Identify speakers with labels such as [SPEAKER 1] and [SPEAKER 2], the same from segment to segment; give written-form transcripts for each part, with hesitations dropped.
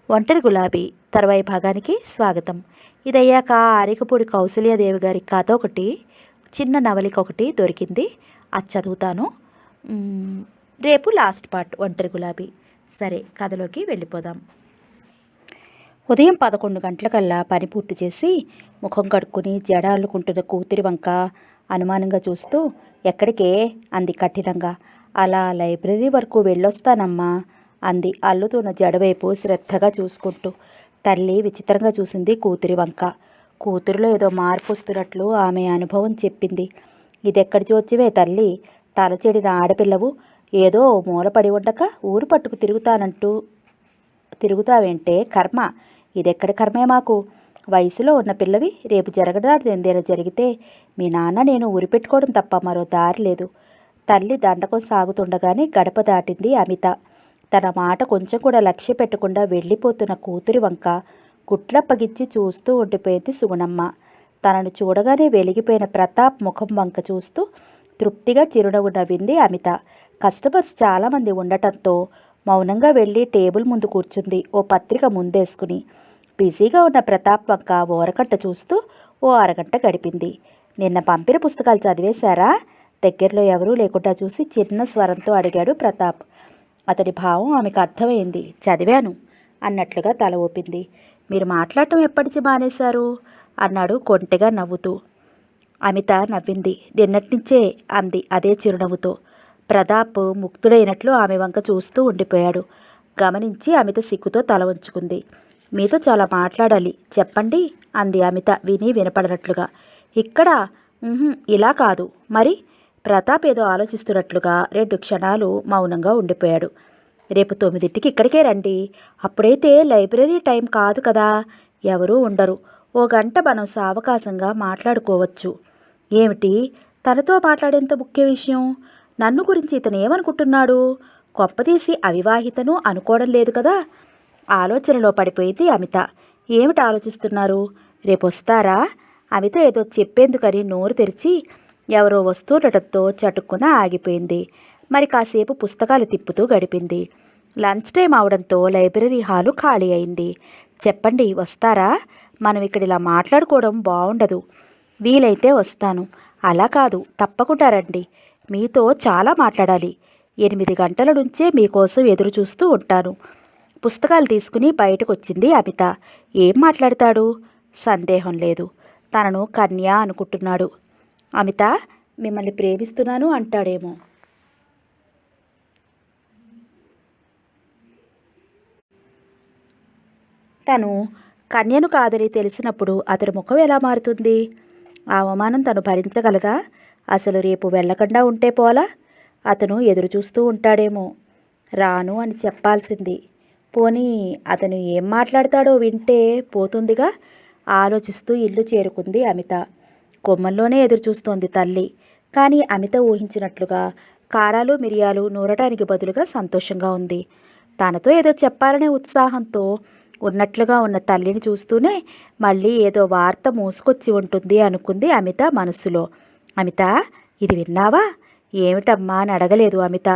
[SPEAKER 1] ఒంటరి గులాబీ తర్వాయి భాగానికి స్వాగతం. ఇదయ్యాక ఆరికపూడి కౌసల్యాదేవి గారి కథ ఒకటి, చిన్న నవలిక ఒకటి దొరికింది. అది చదువుతాను. రేపు లాస్ట్ పార్ట్ ఒంటరి గులాబీ. సరే, కథలోకి వెళ్ళిపోదాం. ఉదయం 11 గంటలకల్లా పని పూర్తి చేసి ముఖం కడుక్కుని జడ అల్లుకుంటున్న కూతురి వంక అనుమానంగా చూస్తూ, ఎక్కడికే అంది కఠినంగా. అలా లైబ్రరీ వరకు వెళ్ళొస్తానమ్మా అంది అల్లుతున్న జడవైపు శ్రద్ధగా చూసుకుంటూ. తల్లి విచిత్రంగా చూసింది కూతురి వంక. కూతురులో ఏదో మార్పు వస్తున్నట్లు ఆమె అనుభవం చెప్పింది. ఇదెక్కడి జోచివే తల్లి, తలచెడిన ఆడపిల్లవు, ఏదో మూలపడి ఉండక ఊరు పట్టుకు తిరుగుతావేంటే కర్మ. ఇదెక్కడి కర్మే మాకు. వయసులో ఉన్న పిల్లవి, రేపు జరగడానికి ఎందేలా జరిగితే మీ నాన్న నేను ఊరి పెట్టుకోవడం తప్ప మరో దారి లేదు. తల్లి దండకం సాగుతుండగానే గడప దాటింది అమిత. తన మాట కొంచెం కూడా లక్ష్య పెట్టకుండా వెళ్ళిపోతున్న కూతురి వంక గుట్లప్పగిచ్చి చూస్తూ ఉండిపోయింది సుగుణమ్మ. తనను చూడగానే వెలిగిపోయిన ప్రతాప్ ముఖం వంక చూస్తూ తృప్తిగా చిరునవ్వు నవ్వింది అమిత. కస్టమర్స్ చాలామంది ఉండటంతో మౌనంగా వెళ్ళి టేబుల్ ముందు కూర్చుంది, ఓ పత్రిక ముందేసుకుని. బిజీగా ఉన్న ప్రతాప్ వంక ఓరకట్ట చూస్తూ ఓ అరగంట గడిపింది. నిన్న పంపిన పుస్తకాలు చదివేశారా? దగ్గరలో ఎవరూ లేకుండా చూసి చిన్న స్వరంతో అడిగాడు ప్రతాప్. అతడి భావం ఆమెకు అర్థమైంది. చదివాను అన్నట్లుగా తల ఊపింది. మీరు మాట్లాడటం ఎప్పటికి మానేశారు అన్నాడు కొంటెగా నవ్వుతూ. అమిత నవ్వింది. నిన్నటినుంచే అంది అదే చిరునవ్వుతో. ప్రతాప్ ముక్తుడైనట్లు ఆమె వంక చూస్తూ ఉండిపోయాడు. గమనించి అమిత సిగ్గుతో తల వంచుకుంది. మీతో చాలా మాట్లాడాలి, చెప్పండి అంది అమిత విని వినపడనట్లుగా. ఇక్కడ ఇలా కాదు మరి. ప్రతాప్ ఏదో ఆలోచిస్తున్నట్లుగా 2 క్షణాలు మౌనంగా ఉండిపోయాడు. రేపు 9ంటికి ఇక్కడికే రండి. అప్పుడైతే లైబ్రరీ టైం కాదు కదా, ఎవరూ ఉండరు. ఓ గంట మనం సావకాశంగా మాట్లాడుకోవచ్చు. ఏమిటి తనతో మాట్లాడేంత ముఖ్య విషయం? నన్ను గురించి ఇతను ఏమనుకుంటున్నాడు? కొంపతీసి అవివాహితను అనుకోవడం లేదు కదా? ఆలోచనలో పడిపోయింది అమిత. ఏమిటి ఆలోచిస్తున్నారు? రేపు వస్తారా? అమిత ఏదో చెప్పేందుకని నోరు తెరిచి ఎవరో వస్తుండటంతో చటుక్కున ఆగిపోయింది. మరి కాసేపు పుస్తకాలు తిప్పుతూ గడిపింది. లంచ్ టైం అవడంతో లైబ్రరీ హాలు ఖాళీ అయింది. చెప్పండి, వస్తారా? మనం ఇక్కడ ఇలా మాట్లాడుకోవడం బాగుండదు. వీలైతే వస్తాను. అలా కాదు, తప్పకుండా రండి. మీతో చాలా మాట్లాడాలి. 8 గంటల నుంచే మీకోసం ఎదురు చూస్తూ ఉంటాను. పుస్తకాలు తీసుకుని బయటకు వచ్చింది అమిత. ఏం మాట్లాడతాడు? సందేహం లేదు, తనను కన్య అనుకుంటున్నాడు. అమిత, మిమ్మల్ని ప్రేమిస్తున్నాను అంటాడేమో. తను కన్యను కాదని తెలిసినప్పుడు అతని ముఖం ఎలా మారుతుంది? ఆ అవమానం తను భరించగలదా? అసలు రేపు వెళ్ళకుండా ఉంటే పోలా? అతను ఎదురు చూస్తూ ఉంటాడేమో. రాను అని చెప్పాల్సింది. పోనీ అతను ఏం మాట్లాడతాడో వింటే పోతుందిగా. ఆలోచిస్తూ ఇల్లు చేరుకుంది అమిత. గుమ్మంలోనే ఎదురు చూస్తోంది తల్లి. కానీ అమిత ఊహించినట్లుగా కారాలు మిరియాలు నూరటానికి బదులుగా సంతోషంగా ఉంది. తనతో ఏదో చెప్పాలనే ఉత్సాహంతో ఉన్నట్లుగా ఉన్న తల్లిని చూస్తూనే మళ్ళీ ఏదో వార్త మోసుకొచ్చి ఉంటుంది అనుకుంది అమిత మనస్సులో. అమిత, ఇది విన్నావా? ఏమిటమ్మా అని అడగలేదు అమిత.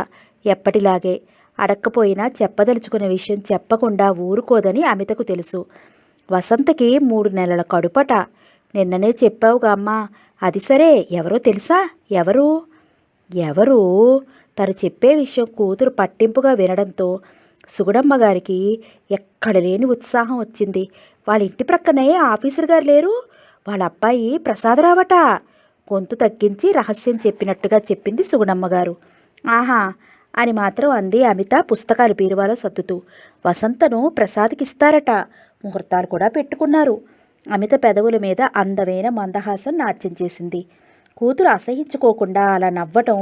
[SPEAKER 1] ఎప్పటిలాగే అడక్కపోయినా చెప్పదలుచుకున్న విషయం చెప్పకుండా ఊరుకోదని అమితకు తెలుసు. వసంతకి 3 నెలల కడుపట. నిన్ననే చెప్పావుగా అమ్మా. అది సరే, ఎవరో తెలుసా? ఎవరు? తను చెప్పే విషయం కూతురు పట్టింపుగా వినడంతో సుగుణమ్మ గారికి ఎక్కడ లేని ఉత్సాహం వచ్చింది. వాళ్ళ ఇంటి ప్రక్కనే ఆఫీసర్ గారు లేరు? వాళ్ళ అబ్బాయి ప్రసాదరావట. గొంతు తగ్గించి రహస్యం చెప్పినట్టుగా చెప్పింది సుగుణమ్మ గారు. ఆహా అని మాత్రం అంది అమిత పుస్తకాలు బీరువాలో సర్దుతూ. వసంతను ప్రసాద్కిస్తారట. ముహూర్తాలు కూడా పెట్టుకున్నారు. అమిత పెదవుల మీద అందమైన మందహాసం నాట్యం చేసింది. కూతురు అసహించుకోకుండా అలా నవ్వటం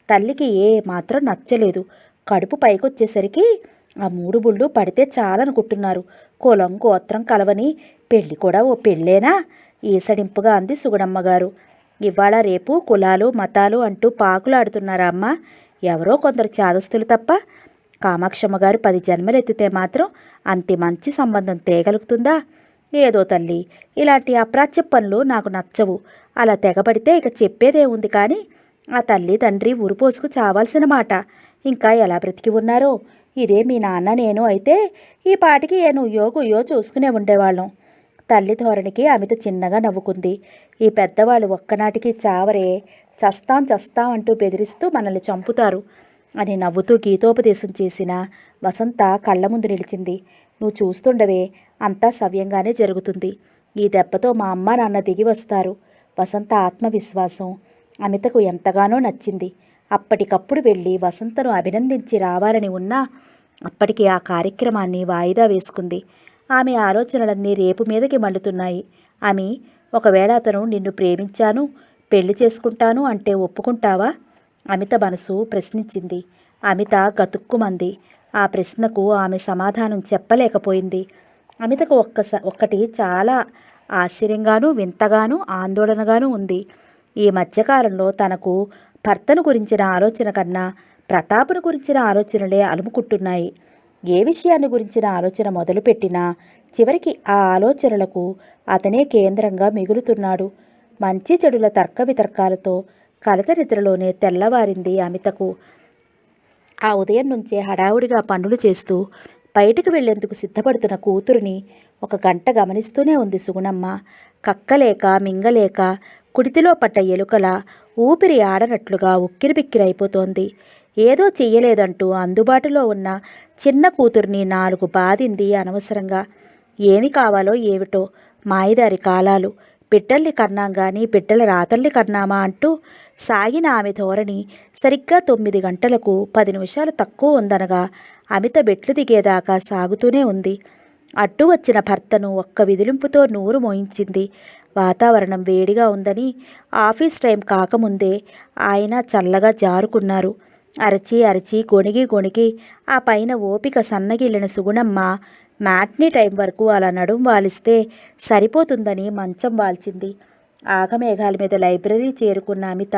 [SPEAKER 1] తల్లికి ఏ మాత్రం నచ్చలేదు. కడుపు పైకొచ్చేసరికి ఆ 3 బుళ్ళు పడితే చాలనుకుంటున్నారు. కులం గోత్రం కలవని పెళ్ళి కూడా ఓ పెళ్ళేనా? ఈసడింపుగా అంది సుగుణమ్మగారు. ఇవాళ రేపు కులాలు మతాలు అంటూ పాకులాడుతున్నారా అమ్మ? ఎవరో కొందరు చాదస్తులు తప్ప. కామాక్షమ్మగారు 10 జన్మలెత్తితే మాత్రం అంత మంచి సంబంధం తేగలుగుతుందా? ఏదో తల్లి, ఇలాంటి అప్రాచ్య పనులు నాకు నచ్చవు. అలా తెగబడితే ఇక చెప్పేదే ఉంది. కానీ ఆ తల్లి తండ్రి ఉరిపోసుకు చావాల్సిన మాట. ఇంకా ఎలా బ్రతికి ఉన్నారో. ఇదే మీ నాన్న నేను అయితే ఈ పాటికి ఏ నుయ్యో గుయ్యో చూసుకునే ఉండేవాళ్ళం. తల్లి ధోరణికి అమిత చిన్నగా నవ్వుకుంది. ఈ పెద్దవాళ్ళు ఒక్కనాటికి చావరే, చస్తాం చస్తాం అంటూ బెదిరిస్తూ మనల్ని చంపుతారు అని నవ్వుతూ గీతోపదేశం చేసిన వసంత కళ్ళ ముందు నిలిచింది. నువ్వు చూస్తుండవే, అంతా సవ్యంగానే జరుగుతుంది. ఈ దెబ్బతో మా అమ్మ నాన్న దిగి వస్తారు. వసంత ఆత్మవిశ్వాసం అమితకు ఎంతగానో నచ్చింది. అప్పటికప్పుడు వెళ్ళి వసంతను అభినందించి రావాలని ఉన్నా అప్పటికి ఆ కార్యక్రమాన్ని వాయిదా వేసుకుంది. ఆమె ఆలోచనలన్నీ రేపు మీదకి మళ్ళుతున్నాయి. ఆమె ఒకవేళ అతను నిన్ను ప్రేమించాను, పెళ్లి చేసుకుంటాను అంటే ఒప్పుకుంటావా? అమిత మనసు ప్రశ్నించింది. అమిత గతుక్కుమంది. ఆ ప్రశ్నకు ఆమె సమాధానం చెప్పలేకపోయింది. అమితకు ఒక్కటి చాలా ఆశ్చర్యంగానూ వింతగానూ ఆందోళనగానూ ఉంది. ఈ మధ్యకాలంలో తనకు భర్తను గురించిన ఆలోచన కన్నా ప్రతాపును గురించిన ఆలోచనలే అలుముకుంటున్నాయి. ఏ విషయాన్ని గురించిన ఆలోచన మొదలుపెట్టినా చివరికి ఆ ఆలోచనలకు అతనే కేంద్రంగా మిగులుతున్నాడు. మంచి చెడుల తర్క వితర్కాలతో కలత నిద్రలోనే తెల్లవారింది అమితకు. ఆ ఉదయం నుంచే హడావుడిగా పనులు చేస్తూ బయటకు వెళ్లేందుకు సిద్ధపడుతున్న కూతురిని ఒక గంట గమనిస్తూనే ఉంది సుగుణమ్మ. కక్కలేక మింగలేక కుడితిలో పడ్డ ఎలుకల ఊపిరి ఆడనట్లుగా ఉక్కిరిబిక్కిరైపోతోంది. ఏదో చెయ్యలేదంటూ అందుబాటులో ఉన్న చిన్న కూతుర్ని 4 బాధింది అనవసరంగా. ఏమి కావాలో ఏమిటో మాయదారి కాలాలు. బిడ్డల్ని కన్నాం గాని బిడ్డల రాతల్ని కన్నామా అంటూ సాగిన ఆమె ధోరణి సరిగ్గా 9 గంటలకు 10 నిమిషాలు తక్కువ ఉందనగా అమిత బెట్లు దిగేదాకా సాగుతూనే ఉంది. అడ్డు వచ్చిన భర్తను ఒక్క విదిలింపుతో నూరు మోయించింది. వాతావరణం వేడిగా ఉందని ఆఫీస్ టైం కాకముందే ఆయన చల్లగా జారుకున్నారు. అరచి అరచి గొణిగి గొణిగి ఆ పైన ఓపిక సన్నగిల్లిన సుగుణమ్మ మ్యాట్నీ టైం వరకు అలా నడుం వాలిస్తే సరిపోతుందని మంచం వాల్చింది. ఆగమేఘాల మీద లైబ్రరీ చేరుకున్న అమిత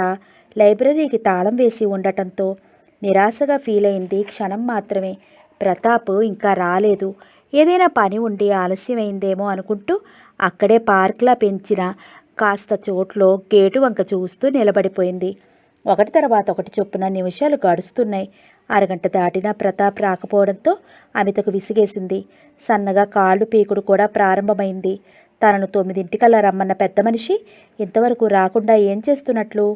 [SPEAKER 1] లైబ్రరీకి తాళం వేసి ఉండటంతో నిరాశగా ఫీల్ అయింది క్షణం మాత్రమే. ప్రతాప్ ఇంకా రాలేదు. ఏదైనా పని ఉండి ఆలస్యమైందేమో అనుకుంటూ అక్కడే పార్క్లా పెంచిన కాస్త చోట్లో గేటు వంక చూస్తూ నిలబడిపోయింది. ఒకటి తర్వాత ఒకటి చొప్పున నిమిషాలు గడుస్తున్నాయి. అరగంట దాటినా ప్రతాప్ రాకపోవడంతో అమితకు విసిగేసింది. సన్నగా కాళ్ళు పీకుడు కూడా ప్రారంభమైంది. తనను 9 రమ్మన్న పెద్ద మనిషి ఇంతవరకు రాకుండా ఏం చేస్తున్నట్లు?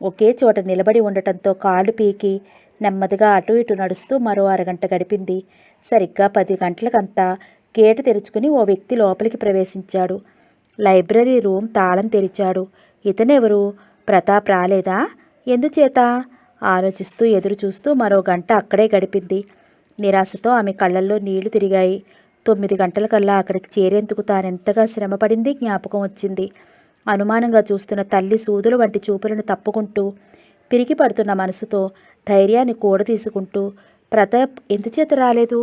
[SPEAKER 1] ఒకే చోట నిలబడి ఉండటంతో కాళ్ళు పీకి నెమ్మదిగా అటు ఇటు నడుస్తూ మరో అరగంట గడిపింది. సరిగ్గా 10 గంటలకంతా గేటు తెరుచుకుని ఓ వ్యక్తి లోపలికి ప్రవేశించాడు. లైబ్రరీ రూమ్ తాళం తెరిచాడు. ఇతనెవరు? ప్రతాప్ రాలేదా? ఎందుచేత? ఆలోచిస్తూ ఎదురు చూస్తూ మరో గంట అక్కడే గడిపింది. నిరాశతో ఆమె కళ్ళల్లో నీళ్లు తిరిగాయి. 9 గంటలకల్లా అక్కడికి చేరేందుకు తానెంతగా శ్రమపడింది జ్ఞాపకం వచ్చింది. అనుమానంగా చూస్తున్న తల్లి సూదుల వంటి చూపులను తప్పుకుంటూ పిరికి పడుతున్న మనసుతో ధైర్యాన్ని కూడదీసుకుంటూ ప్రతాప్ ఎందుచేత రాలేదు?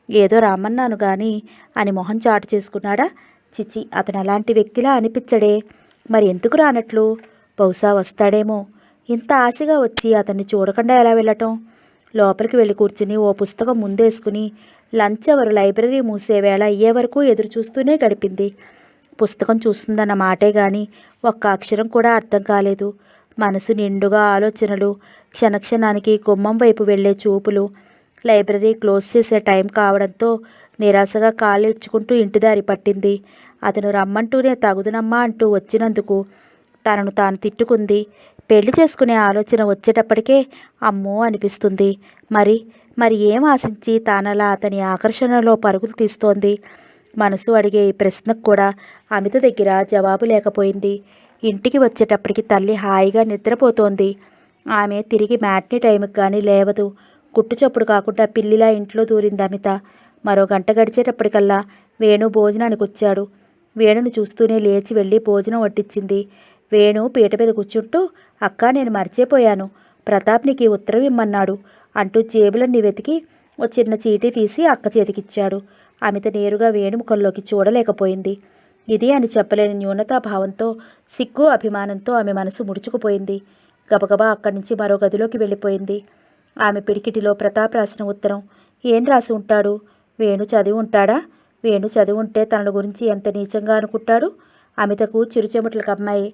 [SPEAKER 1] ఏదో రమ్మన్నాను గాని అని మొహం చాటు చేసుకున్నాడా? చిచి, అతను అలాంటి వ్యక్తిలా అనిపించడే. మరి ఎందుకు రానట్లు? బహుశా వస్తాడేమో. ఇంత ఆశగా వచ్చి అతన్ని చూడకుండా ఎలా వెళ్ళటం? లోపలికి వెళ్ళి కూర్చుని ఓ పుస్తకం ముందేసుకుని లంచ్ అవర్ లైబ్రరీ మూసే వేళ అయ్యే వరకు ఎదురు చూస్తూనే గడిపింది. పుస్తకం చూస్తుందన్న మాటే గాని ఒక్క అక్షరం కూడా అర్థం కాలేదు. మనసు నిండుగా ఆలోచనలు, క్షణక్షణానికి గుమ్మం వైపు వెళ్లే చూపులు. లైబ్రరీ క్లోజ్ చేసే టైం కావడంతో నిరాశగా కాళ్ళిడ్చుకుంటూ ఇంటిదారి పట్టింది. అతను రమ్మంటూనే తగుదునమ్మా అంటూ వచ్చినందుకు తనను తాను తిట్టుకుంది. పెళ్లి చేసుకునే ఆలోచన వచ్చేటప్పటికే అమ్మో అనిపిస్తుంది. మరి ఏం ఆశించి తానలా అతని ఆకర్షణలో పరుగులు తీస్తోంది? మనసు అడిగే ఈ ప్రశ్నకు కూడా అమిత దగ్గర జవాబు లేకపోయింది. ఇంటికి వచ్చేటప్పటికి తల్లి హాయిగా నిద్రపోతోంది. ఆమె తిరిగి మ్యాట్నీ టైంకి కానీ లేవదు. కుట్టుచప్పుడు కాకుండా పిల్లిలా ఇంట్లో దూరింది అమిత. మరో గంట గడిచేటప్పటికల్లా వేణు భోజనానికి వచ్చాడు. వేణుని చూస్తూనే లేచి వెళ్ళి భోజనం వడ్డించింది. వేణు పీట మీద కూర్చుంటూ, అక్కా, నేను మర్చిపోయాను, ప్రతాప్ నీకు ఉత్తరం ఇమ్మన్నాడు అంటూ జేబులన్నీ వెతికి ఓ చిన్న చీటీ తీసి అక్క చేతికిచ్చాడు. అమిత నేరుగా వేణు ముఖంలోకి చూడలేకపోయింది. ఇది అని చెప్పలేని న్యూనతాభావంతో, సిగ్గు అభిమానంతో ఆమె మనసు ముడుచుకుపోయింది. గబగబా అక్కడి నుంచి మరో గదిలోకి వెళ్ళిపోయింది. ఆమె పిడికిటిలో ప్రతాప్ రాసిన ఉత్తరం. ఏం రాసి ఉంటాడు? వేణు చదివి ఉంటాడా? వేణు చదివి ఉంటే తన గురించి ఎంత నీచంగా అనుకుంటాడు? అమితకు చిరుచెమటలకు అమ్మాయి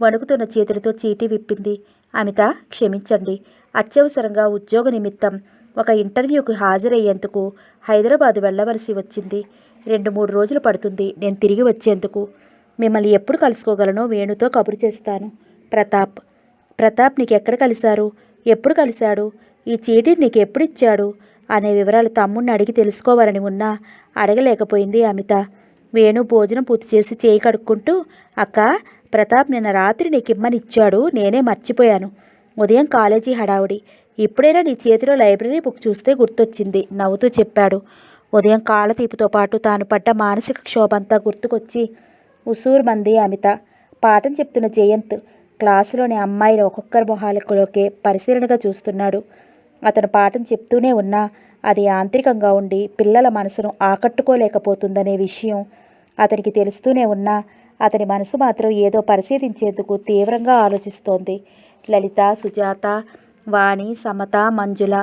[SPEAKER 1] వణుకుతున్న చేతులతో చీటీ విప్పింది. అమిత, క్షమించండి, అత్యవసరంగా ఉద్యోగ నిమిత్తం ఒక ఇంటర్వ్యూకి హాజరయ్యేందుకు హైదరాబాదు వెళ్ళవలసి వచ్చింది. 2-3 రోజులు పడుతుంది నేను తిరిగి వచ్చేందుకు. మిమ్మల్ని ఎప్పుడు కలుసుకోగలనో వేణుతో కబురు చేస్తాను. ప్రతాప్. ప్రతాప్ నీకెక్కడ కలిశారు? ఎప్పుడు కలిశాడు? ఈ చీటీ నీకు ఎప్పుడు ఇచ్చాడు? అనే వివరాలు తమ్ముణ్ణి అడిగి తెలుసుకోవాలని ఉన్నా అడగలేకపోయింది అమిత. వేణు భోజనం పూర్తి చేసి చేయి కడుక్కుంటూ, అక్క, ప్రతాప్ నిన్న రాత్రి నీకిమ్మని ఇచ్చాడు, నేనే మర్చిపోయాను. ఉదయం కాలేజీ హడావుడి. ఇప్పుడైనా నీ చేతిలో లైబ్రరీ బుక్ చూస్తే గుర్తొచ్చింది నవ్వుతూ చెప్పాడు. ఉదయం కాళ్ళతీపుతో పాటు తాను పడ్డ మానసిక క్షోభంతా గుర్తుకొచ్చి ఉసూరుమంది అమిత. పాఠం చెప్తున్న జయంత్ క్లాసులోని అమ్మాయిల ఒక్కొక్కరి మొహాలలోకే పరిశీలనగా చూస్తున్నాడు. అతను పాఠం చెప్తూనే ఉన్నా అది యాంత్రికంగా ఉండి పిల్లల మనసును ఆకట్టుకోలేకపోతుందనే విషయం అతనికి తెలుస్తూనే ఉన్నా అతని మనసు మాత్రం ఏదో పరిశీలించేందుకు తీవ్రంగా ఆలోచిస్తోంది. లలిత, సుజాత, వాణి, సమత, మంజుల,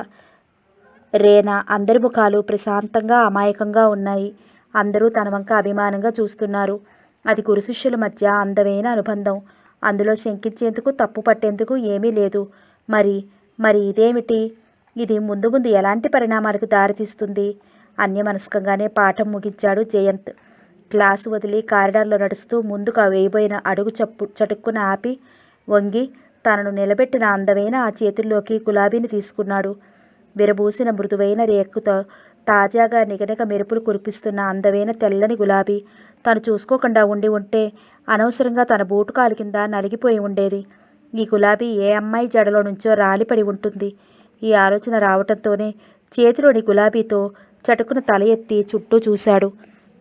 [SPEAKER 1] రేనా అందరి ముఖాలు ప్రశాంతంగా అమాయకంగా ఉన్నాయి. అందరూ తన వంక అభిమానంగా చూస్తున్నారు. అది గురు శిష్యుల మధ్య అందమైన అనుబంధం. అందులో శంకించేందుకు తప్పు పట్టేందుకు ఏమీ లేదు. మరి ఇదేమిటి? ఇది ముందు ముందు ఎలాంటి పరిణామాలకు దారితీస్తుంది? అన్యమనస్కంగానే పాఠం ముగించాడు జయంత్. క్లాసు వదిలి కారిడార్లో నడుస్తూ ముందుకు వేయబోయిన అడుగు చటుక్కున ఆపి వంగి తనను నిలబెట్టిన అందమైన ఆ చేతుల్లోకి గులాబీని తీసుకున్నాడు. విరబూసిన మృదువైన రేకుతో తాజాగా నిగనిగ మెరుపులు కురిపిస్తున్న అందమైన తెల్లని గులాబీ తను చూసుకోకుండా ఉంటే అనవసరంగా తన బూటు కాలు కింద నలిగిపోయి ఉండేది. ఈ గులాబీ ఏ అమ్మాయి జడలో నుంచో రాలిపడి ఉంటుంది. ఈ ఆలోచన రావటంతోనే చేతిలోని గులాబీతో చటుకున తల ఎత్తి చుట్టూ చూశాడు.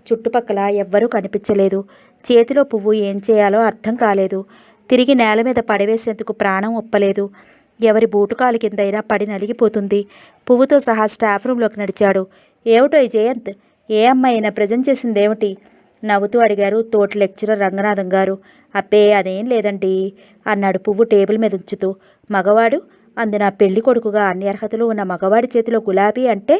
[SPEAKER 1] చుట్టుపక్కల ఎవ్వరూ కనిపించలేదు. చేతిలో పువ్వు ఏం చేయాలో అర్థం కాలేదు. తిరిగి నేల మీద పడవేసేందుకు ప్రాణం ఒప్పలేదు. ఎవరి బూటుకాలు కిందైనా పడి నలిగిపోతుంది. పువ్వుతో సహా స్టాఫ్ రూంలోకి నడిచాడు. ఏమిటో ఈ జయంత్, ఏ అమ్మాయి అయినా ప్రజెంట్ చేసిందేమిటి? నవ్వుతూ అడిగారు తోటి లెక్చరర్ రంగనాథం గారు. అబ్బే అదేం లేదండి అన్నాడు పువ్వు టేబుల్ మీద ఉంచుతూ. మగవాడు, అందు నా పెళ్లి కొడుకుగా అన్ని అర్హతలు ఉన్న మగవాడి చేతిలో గులాబీ అంటే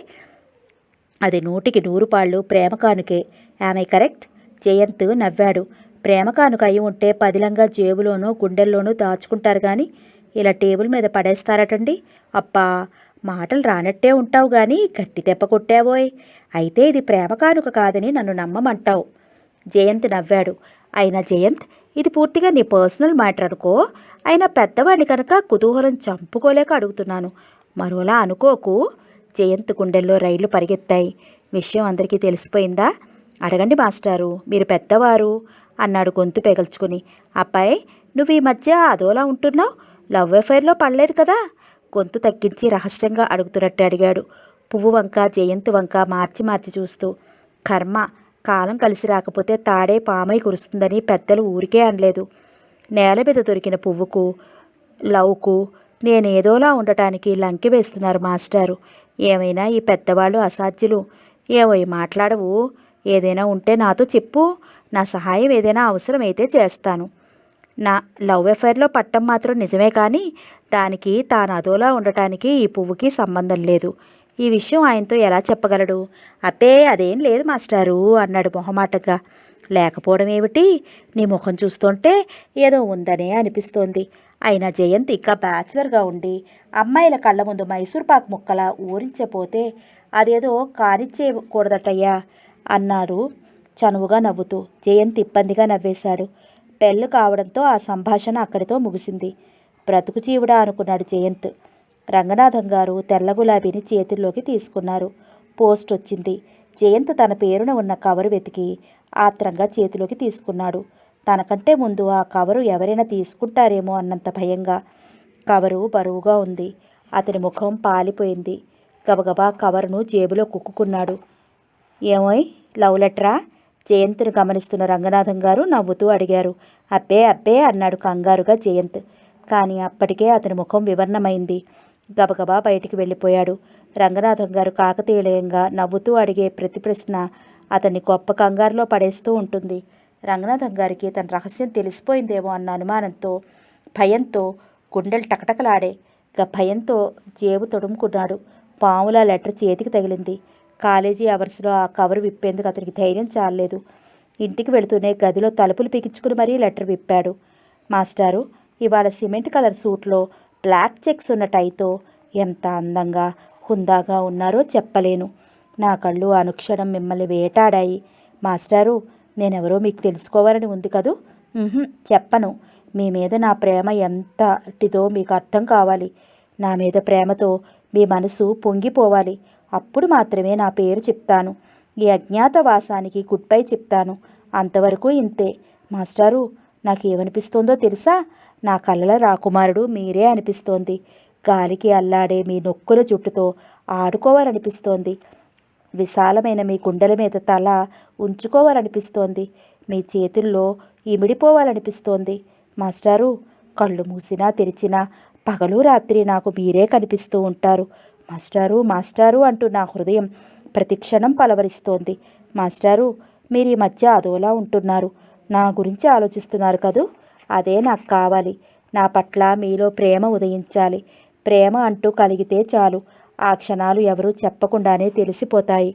[SPEAKER 1] అది 100కి 100 పాళ్ళు ప్రేమ కానుకే. ఆమె కరెక్ట్? జయంత్ నవ్వాడు. ప్రేమ కానుక అయి ఉంటే పదిలంగా జేబులోనూ గుండెల్లోనూ దాచుకుంటారు కానీ ఇలా టేబుల్ మీద పడేస్తారటండి. అబ్బా, మాటలు రానట్టే ఉంటావు కానీ గట్టి దెబ్బ కొట్టావోయ్. అయితే ఇది ప్రేమ కానుక కాదని నన్ను నమ్మమంటావు. జయంత్ నవ్వాడు. అయినా జయంత్, ఇది పూర్తిగా నీ పర్సనల్ మ్యాటర్ అనుకో. అయినా పెద్దవాడిని కనుక కుతూహలం చంపుకోలేక అడుగుతున్నాను. మరోలా అనుకోకు. జయంత్ గుండెల్లో రైళ్లు పరిగెత్తాయి. విషయం అందరికీ తెలిసిపోయిందా? అడగండి మాస్టారు, మీరు పెద్దవారు అన్నాడు గొంతు పెగల్చుకుని. అబ్బాయి, నువ్వు ఈ మధ్య అదోలా ఉంటున్నావు. లవ్ అఫైర్లో పడలేదు కదా? గొంతు తగ్గించి రహస్యంగా అడుగుతున్నట్టు అడిగాడు. పువ్వు వంక జయంత్ వంక మార్చి మార్చి చూస్తూ. కర్మ, కాలం కలిసి రాకపోతే తాడే పామై కురుస్తుందని పెద్దలు ఊరికే అనలేదు. నేల మీద దొరికిన పువ్వుకు లవ్కు నేనేదోలా ఉండటానికి లంకి వేస్తున్నారు మాస్టారు. ఏమైనా ఈ పెద్దవాళ్ళు అసాధ్యులు. ఏవో మాట్లాడవు. ఏదైనా ఉంటే నాతో చెప్పు. నా సహాయం ఏదైనా అవసరమైతే చేస్తాను. నా లవ్ అఫైర్లో పట్టం మాత్రం నిజమే కానీ దానికి తాను అదోలా ఉండటానికి ఈ పువ్వుకి సంబంధం లేదు. ఈ విషయం ఆయనతో ఎలా చెప్పగలడు? అబ్బే అదేం లేదు మాస్టారు అన్నాడు మొహమాటంగా. లేకపోవడం ఏమిటి? నీ ముఖం చూస్తుంటే ఏదో ఉందనే అనిపిస్తోంది. అయినా జయంత్ ఇంకా బ్యాచులర్గా ఉండి అమ్మాయిల కళ్ళ ముందు మైసూర్పాకు ముక్కలా ఊరించపోతే అదేదో కానిచ్చేయకూడదటయ్యా అన్నారు చనువుగా నవ్వుతూ. జయంత్ ఇబ్బందిగా నవ్వేశాడు. పెళ్ళు కావడంతో ఆ సంభాషణ అక్కడితో ముగిసింది. బ్రతుకు జీవుడా అనుకున్నాడు జయంత్. రంగనాథం గారు తెల్ల గులాబీని చేతుల్లోకి తీసుకున్నారు. పోస్ట్ వచ్చింది. జయంత్ తన పేరున ఉన్న కవరు వెతికి ఆత్రంగా చేతిలోకి తీసుకున్నాడు. తనకంటే ముందు ఆ కవరు ఎవరైనా తీసుకుంటారేమో అన్నంత భయంగా. కవరు బరువుగా ఉంది. అతని ముఖం పాలిపోయింది. గబగబా కవరును జేబులో కుక్కున్నాడు. ఏమోయ్, లవ్ లెటరా? జయంత్ను గమనిస్తున్న రంగనాథం గారు నవ్వుతూ అడిగారు. అబ్బే అబ్బే అన్నాడు కంగారుగా జయంత్. కానీ అప్పటికే అతని ముఖం వివర్ణమైంది. గబగబా బయటికి వెళ్ళిపోయాడు. రంగనాథం గారు కాకతీయంగా నవ్వుతూ అడిగే ప్రతి ప్రశ్న అతన్ని గొప్ప కంగారులో పడేస్తూ ఉంటుంది. రంగనాథం గారికి తన రహస్యం తెలిసిపోయిందేమో అన్న అనుమానంతో భయంతో గుండెలు టకటకలాడే. భయంతో జేబు తొడుముకున్నాడు. పాములా లెటర్ చేతికి తగిలింది. కాలేజీ అవర్స్లో ఆ కవరు విప్పేందుకు అతనికి ధైర్యం చాలలేదు. ఇంటికి వెళుతూనే గదిలో తలుపులు పిగించుకుని మరీ లెటర్ విప్పాడు. మాస్టారు, ఇవాళ సిమెంట్ కలర్ సూట్లో బ్లాక్ చెక్స్ ఉన్న టైతో ఎంత అందంగా హుందాగా ఉన్నారో చెప్పలేను. నా కళ్ళు అనుక్షణం మిమ్మల్ని వేటాడాయి. మాస్టారు, నేనెవరో మీకు తెలుసుకోవాలని ఉంది కదూ? చెప్పను. మీ మీద నా ప్రేమ ఎంతటిదో మీకు అర్థం కావాలి. నా మీద ప్రేమతో మీ మనసు పొంగిపోవాలి. అప్పుడు మాత్రమే నా పేరు చెప్తాను. ఈ అజ్ఞాతవాసానికి గుడ్ బై చెప్తాను. అంతవరకు ఇంతే. మాస్టారు, నాకేమనిపిస్తోందో తెలుసా? నా కళ్ళల రాకుమారుడు మీరే అనిపిస్తోంది. గాలికి అల్లాడే మీ నొక్కుల జుట్టుతో ఆడుకోవాలనిపిస్తోంది. విశాలమైన మీ గుండెల మీద తల ఉంచుకోవాలనిపిస్తోంది. మీ చేతుల్లో ఇమిడిపోవాలనిపిస్తోంది. మాస్టారు, కళ్ళు మూసినా తెరిచినా పగలు రాత్రి నాకు మీరే కనిపిస్తూ ఉంటారు. మాస్టారు, మాస్టారు అంటూ నా హృదయం ప్రతిక్షణం పలవరిస్తోంది. మాస్టారు, మీరు ఈ మధ్య అదోలా ఉంటున్నారు. నా గురించి ఆలోచిస్తున్నారు కదూ? అదే నాకు కావాలి. నా పట్ల మీలో ప్రేమ ఉదయించాలి. ప్రేమ అంటూ కలిగితే చాలు. ఆ క్షణాలు ఎవరూ చెప్పకుండానే తెలిసిపోతాయి.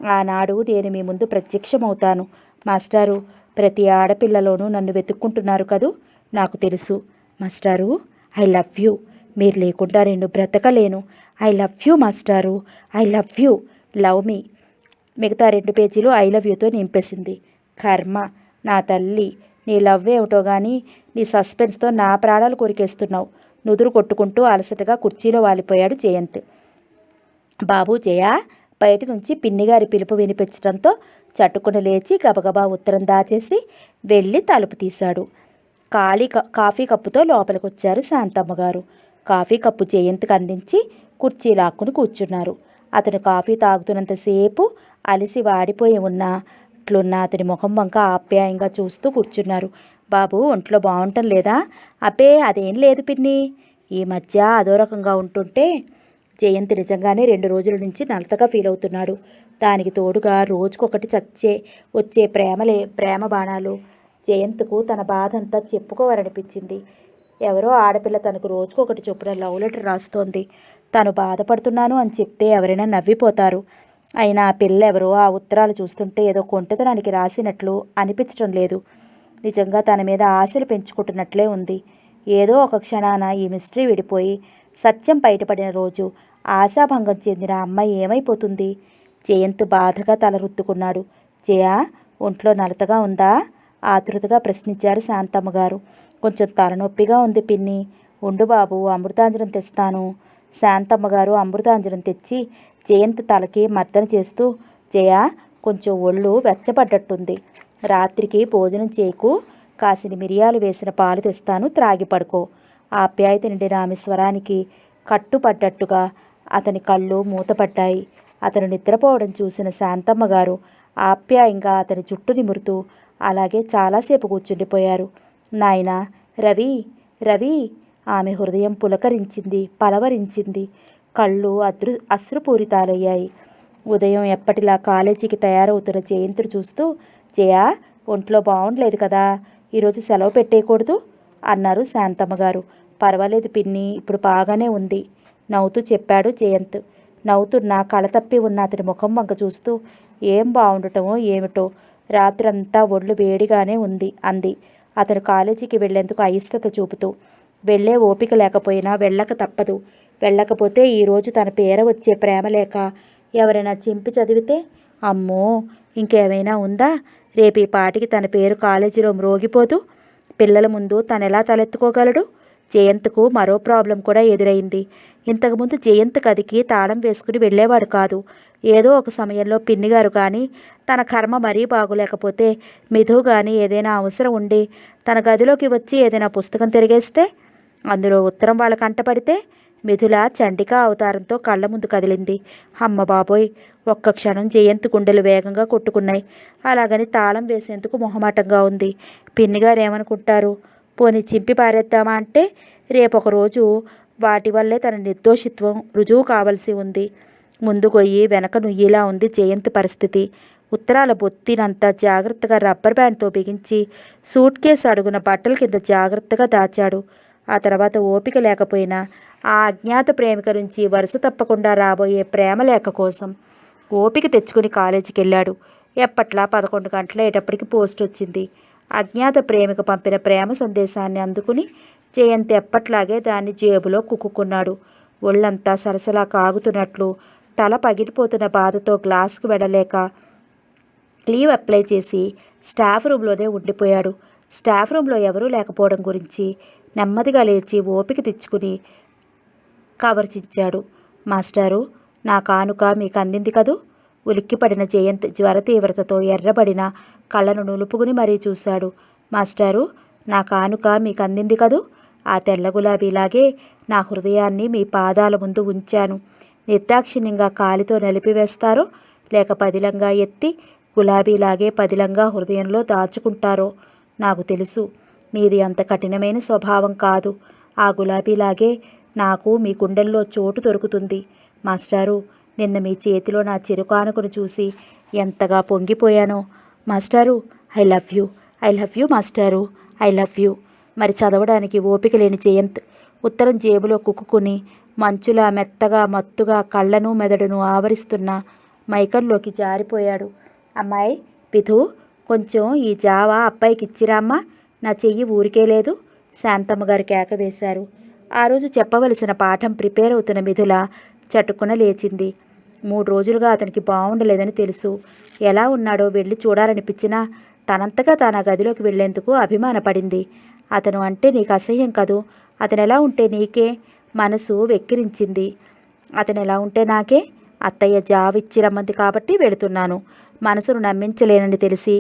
[SPEAKER 1] ఆనాడు నేను మీ ముందు ప్రత్యక్షమవుతాను. మాస్టారు, ప్రతి ఆడపిల్లలోనూ నన్ను వెతుక్కుంటున్నారు కదూ? నాకు తెలుసు. మాస్టారు, ఐ లవ్ యూ. మీరు లేకుండా నేను బ్రతకలేను. ఐ లవ్ యూ మాస్టారు. I love you. లవ్ మీ. మిగతా 2 పేజీలు ఐ లవ్ యూతో నింపేసింది. కర్మ. నా తల్లి, నీ లవ్ ఏమిటో కానీ నీ సస్పెన్స్తో నా ప్రాణాలు కొరికేస్తున్నావు. నుదురు కొట్టుకుంటూ అలసటగా కుర్చీలో వాలిపోయాడు జయంత్. బాబు జయ, బయట నుంచి పిన్నిగారి పిలుపు వినిపించడంతో చట్టుకుని లేచి గబగబా ఉత్తరం దాచేసి వెళ్ళి తలుపు తీశాడు. కాఫీ కప్పుతో లోపలికొచ్చారు శాంతమ్మ గారు. కాఫీ కప్పు జయంత్కి అందించి కుర్చీ లాక్కుని కూర్చున్నారు. అతను కాఫీ తాగుతున్నంతసేపు అలిసి వాడిపోయి ఉన్నట్లున్న అతని ముఖం వంక ఆప్యాయంగా చూస్తూ కూర్చున్నారు. బాబు, ఒంట్లో బాగుంటం లేదా? అబ్బే, అదేం లేదు పిన్ని. ఈ మధ్య అదో రకంగా ఉంటుంటే జయంత్ నిజంగానే 2 రోజుల నుంచి నలతగా ఫీల్ అవుతున్నాడు. దానికి తోడుగా రోజుకొకటి వచ్చే ప్రేమ బాణాలు. జయంత్కు తన బాధ అంతా చెప్పుకోవాలనిపించింది. ఎవరో ఆడపిల్ల తనకు రోజుకొకటి చొప్పున లవ్ లెటర్ రాస్తోంది. తను బాధపడుతున్నాను అని చెప్తే ఎవరైనా నవ్విపోతారు. అయినా ఆ పిల్ల ఎవరో ఆ ఉత్తరాలు చూస్తుంటే ఏదో కొంటెతనానికి రాసినట్లు అనిపించడం లేదు. నిజంగా తన మీద ఆశలు పెంచుకుంటున్నట్లే ఉంది. ఏదో ఒక క్షణాన ఈ మిస్టరీ విడిపోయి సత్యం బయటపడిన రోజు ఆశాభంగం చెందిన అమ్మాయి ఏమైపోతుంది? జయంత్ బాధగా తల రుద్దుకున్నాడు. జయ, ఒంట్లో నలతగా ఉందా? ఆతృతగా ప్రశ్నించారు శాంతమ్మ గారు. కొంచెం తలనొప్పిగా ఉంది పిన్ని. ఉండు బాబు, అమృతాంజనం తెస్తాను. శాంతమ్మ గారు అమృతాంజనం తెచ్చి జయంత్ తలకి మర్దన చేస్తూ, జయ, కొంచెం ఒళ్ళు వెచ్చబడ్డట్టుంది. రాత్రికి భోజనం చేయకు. కాసిని మిరియాలు వేసిన పాలు తెస్తాను, త్రాగి పడుకో. ఆప్యాయత నిండిన ఆమె స్వరానికి కట్టుపడ్డట్టుగా అతని కళ్ళు మూతపడ్డాయి. అతను నిద్రపోవడం చూసిన శాంతమ్మ గారు ఆప్యాయంగా అతని జుట్టు నిమురుతూ అలాగే చాలాసేపు కూర్చుండిపోయారు. నాయనా, రవి, రవి. ఆమె హృదయం పులకరించింది, పలవరించింది. కళ్ళు అశ్రుపూరితాలయ్యాయి. ఉదయం ఎప్పటిలా కాలేజీకి తయారవుతున్న జయంత్ను చూస్తూ, జయ, ఒంట్లో బాగుండలేదు కదా, ఈరోజు సెలవు పెట్టేయకూడదు అన్నారు శాంతమ్మ గారు. పర్వాలేదు పిన్ని, ఇప్పుడు బాగానే ఉంది నవ్వుతూ చెప్పాడు జయంత్. నవ్వుతున్న కళతప్పి ఉన్న అతని ముఖం వంక చూస్తూ, ఏం బాగుండటమో ఏమిటో, రాత్రంతా ఒళ్ళు వేడిగానే ఉంది అంది అతను కాలేజీకి వెళ్లేందుకు అయిష్టత చూపుతూ. వెళ్లే ఓపిక లేకపోయినా వెళ్ళక తప్పదు. వెళ్ళకపోతే ఈరోజు తన పేర వచ్చే ప్రేమ లేక ఎవరైనా చింపి చదివితే, అమ్మో, ఇంకేమైనా ఉందా? రేపు ఈ పాటికి తన పేరు కాలేజీలో మ్రోగిపోదు. పిల్లల ముందు తనెలా తలెత్తుకోగలడు? జయంత్కు మరో ప్రాబ్లం కూడా ఎదురైంది. ఇంతకుముందు జయంత్ గదికి తాళం వేసుకుని వెళ్ళేవాడు కాదు. ఏదో ఒక సమయంలో పిన్నిగారు కానీ, తన కర్మ మరీ బాగోలేకపోతే మిథు కానీ ఏదైనా అవసరం ఉండి తన గదిలోకి వచ్చి ఏదైనా పుస్తకం తిరిగేస్తే, అందులో ఉత్తరం వాళ్ళ కంటపడితే మిథుల చండికా అవతారంతో కళ్ళ ముందు కదిలింది. అమ్మ బాబోయ్! ఒక్క క్షణం జయంత్ గుండెలు వేగంగా కొట్టుకున్నాయి. అలాగని తాళం వేసేందుకు మొహమాటంగా ఉంది. పిన్నిగారు ఏమనుకుంటారు? పోనీ చింపి పారేద్దామా అంటే రేపొకరోజు వాటి వల్లే తన నిర్దోషిత్వం రుజువు కావలసి ఉంది. ముందు గొయ్యి వెనక నుయ్యిలా ఉంది జయంత్ పరిస్థితి. ఉత్తరాల బొత్తినంతా జాగ్రత్తగా రబ్బర్ బ్యాండ్తో బిగించి సూట్ కేసు అడుగున బట్టల కింద జాగ్రత్తగా దాచాడు. ఆ తర్వాత ఓపిక లేకపోయినా ఆ అజ్ఞాత ప్రేమిక నుంచి వరుస తప్పకుండా రాబోయే ప్రేమ లేఖ కోసం ఓపిక తెచ్చుకుని కాలేజీకి వెళ్ళాడు. ఎప్పట్లా 11 గంటలయ్యేటప్పటికి పోస్ట్ వచ్చింది. అజ్ఞాత ప్రేమిక పంపిన ప్రేమ సందేశాన్ని అందుకుని జయంత్ ఎప్పట్లాగే దాన్ని జేబులో కుక్కున్నాడు. ఒళ్ళంతా సరసలా కాగుతున్నట్లు, తల పగిలిపోతున్న బాధతో క్లాస్కు వెళ్ళలేక లీవ్ అప్లై చేసి స్టాఫ్ రూమ్లోనే ఉండిపోయాడు. స్టాఫ్ రూమ్లో ఎవరూ లేకపోవడం గురించి నెమ్మదిగా లేచి ఓపిక తెచ్చుకుని కవర్చించాడు. మాస్టారు, నా కానుక మీకు అందింది కదూ? ఉలిక్కిపడిన జయంత్ జ్వర తీవ్రతతో ఎర్రబడిన కళ్ళను నులుపుకుని మరీ చూశాడు. మాస్టారు, నా కానుక మీకు అందింది కదూ? ఆ తెల్ల గులాబీలాగే నా హృదయాన్ని మీ పాదాల ముందు ఉంచాను. నిర్దాక్షిణ్యంగా కాలితో నలిపివేస్తారో లేక పదిలంగా ఎత్తి గులాబీలాగే పదిలంగా హృదయంలో దాచుకుంటారో నాకు తెలుసు. మీది అంత కఠినమైన స్వభావం కాదు. ఆ గులాబీలాగే నాకు మీ గుండెల్లో చోటు దొరుకుతుంది. మాస్టారు, నిన్న మీ చేతిలో నా చిరుకానుకను చూసి ఎంతగా పొంగిపోయానో. మాస్టారు, I love you, I love you మాస్టారు, ఐ లవ్ యూ. మరి చదవడానికి ఓపిక లేని జయంత్ ఉత్తరం జేబులో కుక్కుని మంచులా మెత్తగా మత్తుగా కళ్ళను మెదడును ఆవరిస్తున్న మైకంలోకి జారిపోయాడు. అమ్మాయి పిథు, కొంచెం ఈ జావా అబ్బాయికి ఇచ్చిరామ్మా, నా చెయ్యి ఊరికే లేదు, శాంతమ్మ గారు కేక వేశారు. ఆ రోజు చెప్పవలసిన పాఠం ప్రిపేర్ అవుతున్న మిథుల చటుక్కున లేచింది. 3 రోజులుగా అతనికి బాగుండలేదని తెలుసు. ఎలా ఉన్నాడో వెళ్ళి చూడాలనిపించినా తనంతగా తాను ఆ గదిలోకి వెళ్లేందుకు అభిమానపడింది. అతను అంటే నీకు అసహ్యం కదూ, అతను ఎలా ఉంటే నీకే? మనసు వెక్కిరించింది. అతను ఎలా ఉంటే నాకే? అత్తయ్య జావిచ్చి రమ్మంది కాబట్టి వెళుతున్నాను. మనసును నమ్మించలేనని తెలిసి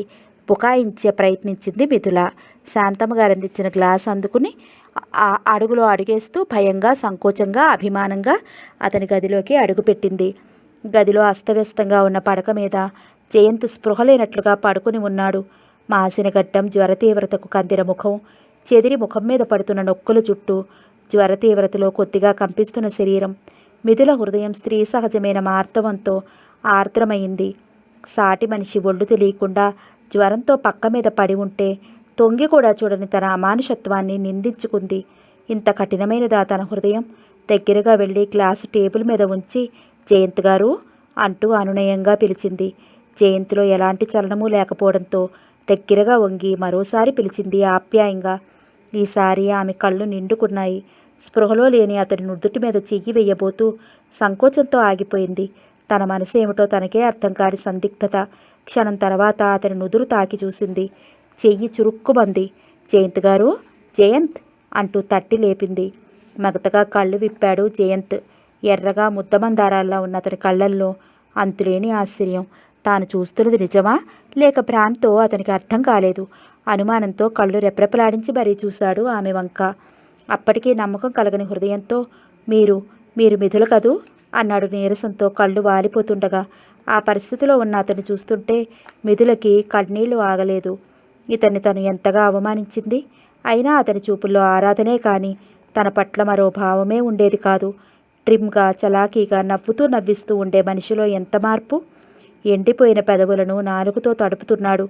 [SPEAKER 1] బుకాయించే ప్రయత్నించింది మిథుల. శాంతమ్మ గారు అందించిన గ్లాస్ అందుకుని అడుగులో అడుగేస్తూ భయంగా, సంకోచంగా, అభిమానంగా అతని గదిలోకి అడుగుపెట్టింది. గదిలో అస్తవ్యస్తంగా ఉన్న పడక మీద జయంత్ స్పృహలేనట్లుగా పడుకుని ఉన్నాడు. మాసిన గడ్డం, జ్వర తీవ్రతకు కందిన ముఖం, చెదిరి ముఖం మీద పడుతున్న నొక్కుల జుట్టు, జ్వర తీవ్రతలో కొద్దిగా కంపిస్తున్న శరీరం. మిథుల హృదయం స్త్రీ సహజమైన మార్తవంతో ఆర్ద్రమైంది. సాటి మనిషి ఒళ్ళు తెలియకుండా జ్వరంతో పక్క మీద పడి ఉంటే తొంగి కూడా చూడని తన అమానుషత్వాన్ని నిందించుకుంది. ఇంత కఠినమైనదా తన హృదయం? దగ్గరగా వెళ్ళి గ్లాసు టేబుల్ మీద ఉంచి జయంత్ గారు అంటూ అనునయంగా పిలిచింది. జయంత్లో ఎలాంటి చలనమూ లేకపోవడంతో దగ్గరగా వంగి మరోసారి పిలిచింది ఆప్యాయంగా. ఈసారి ఆమె కళ్ళు నిండుకున్నాయి. స్పృహలో లేని అతని నుదుటి మీద చెయ్యి వెయ్యబోతూ సంకోచంతో ఆగిపోయింది. తన మనసు ఏమిటో తనకే అర్థం కాని సందిగ్ధత. క్షణం తర్వాత అతని నుదురు తాకి చూసింది. చెయ్యి చురుక్కుమంది. జయంత్ గారు, జయంత్ అంటూ తట్టి లేపింది. మగతగా కళ్ళు విప్పాడు జయంత్. ఎర్రగా ముద్దమందారాల్లో ఉన్న అతని కళ్ళల్లో అంతులేని ఆశ్చర్యం. తాను చూస్తున్నది నిజమా లేక భ్రాంతో అతనికి అర్థం కాలేదు. అనుమానంతో కళ్ళు రెప్రెపలాడించి మరీ చూశాడు ఆమె వంక. అప్పటికీ నమ్మకం కలగని హృదయంతో మీరు మిథుల కదూ అన్నాడు నీరసంతో కళ్ళు వాలిపోతుండగా. ఆ పరిస్థితిలో ఉన్న అతన్ని చూస్తుంటే మిథులకి కన్నీళ్లు ఆగలేదు. ఇతన్ని తను ఎంతగా అవమానించింది. అయినా అతని చూపుల్లో ఆరాధనే కాని తన పట్ల మరో భావమే ఉండేది కాదు. ట్రిమ్గా, చలాకీగా, నవ్వుతూ నవ్విస్తూ ఉండే మనిషిలో ఎంత మార్పు! ఎండిపోయిన పెదవులను నాలుగుతో తడుపుతున్నాడు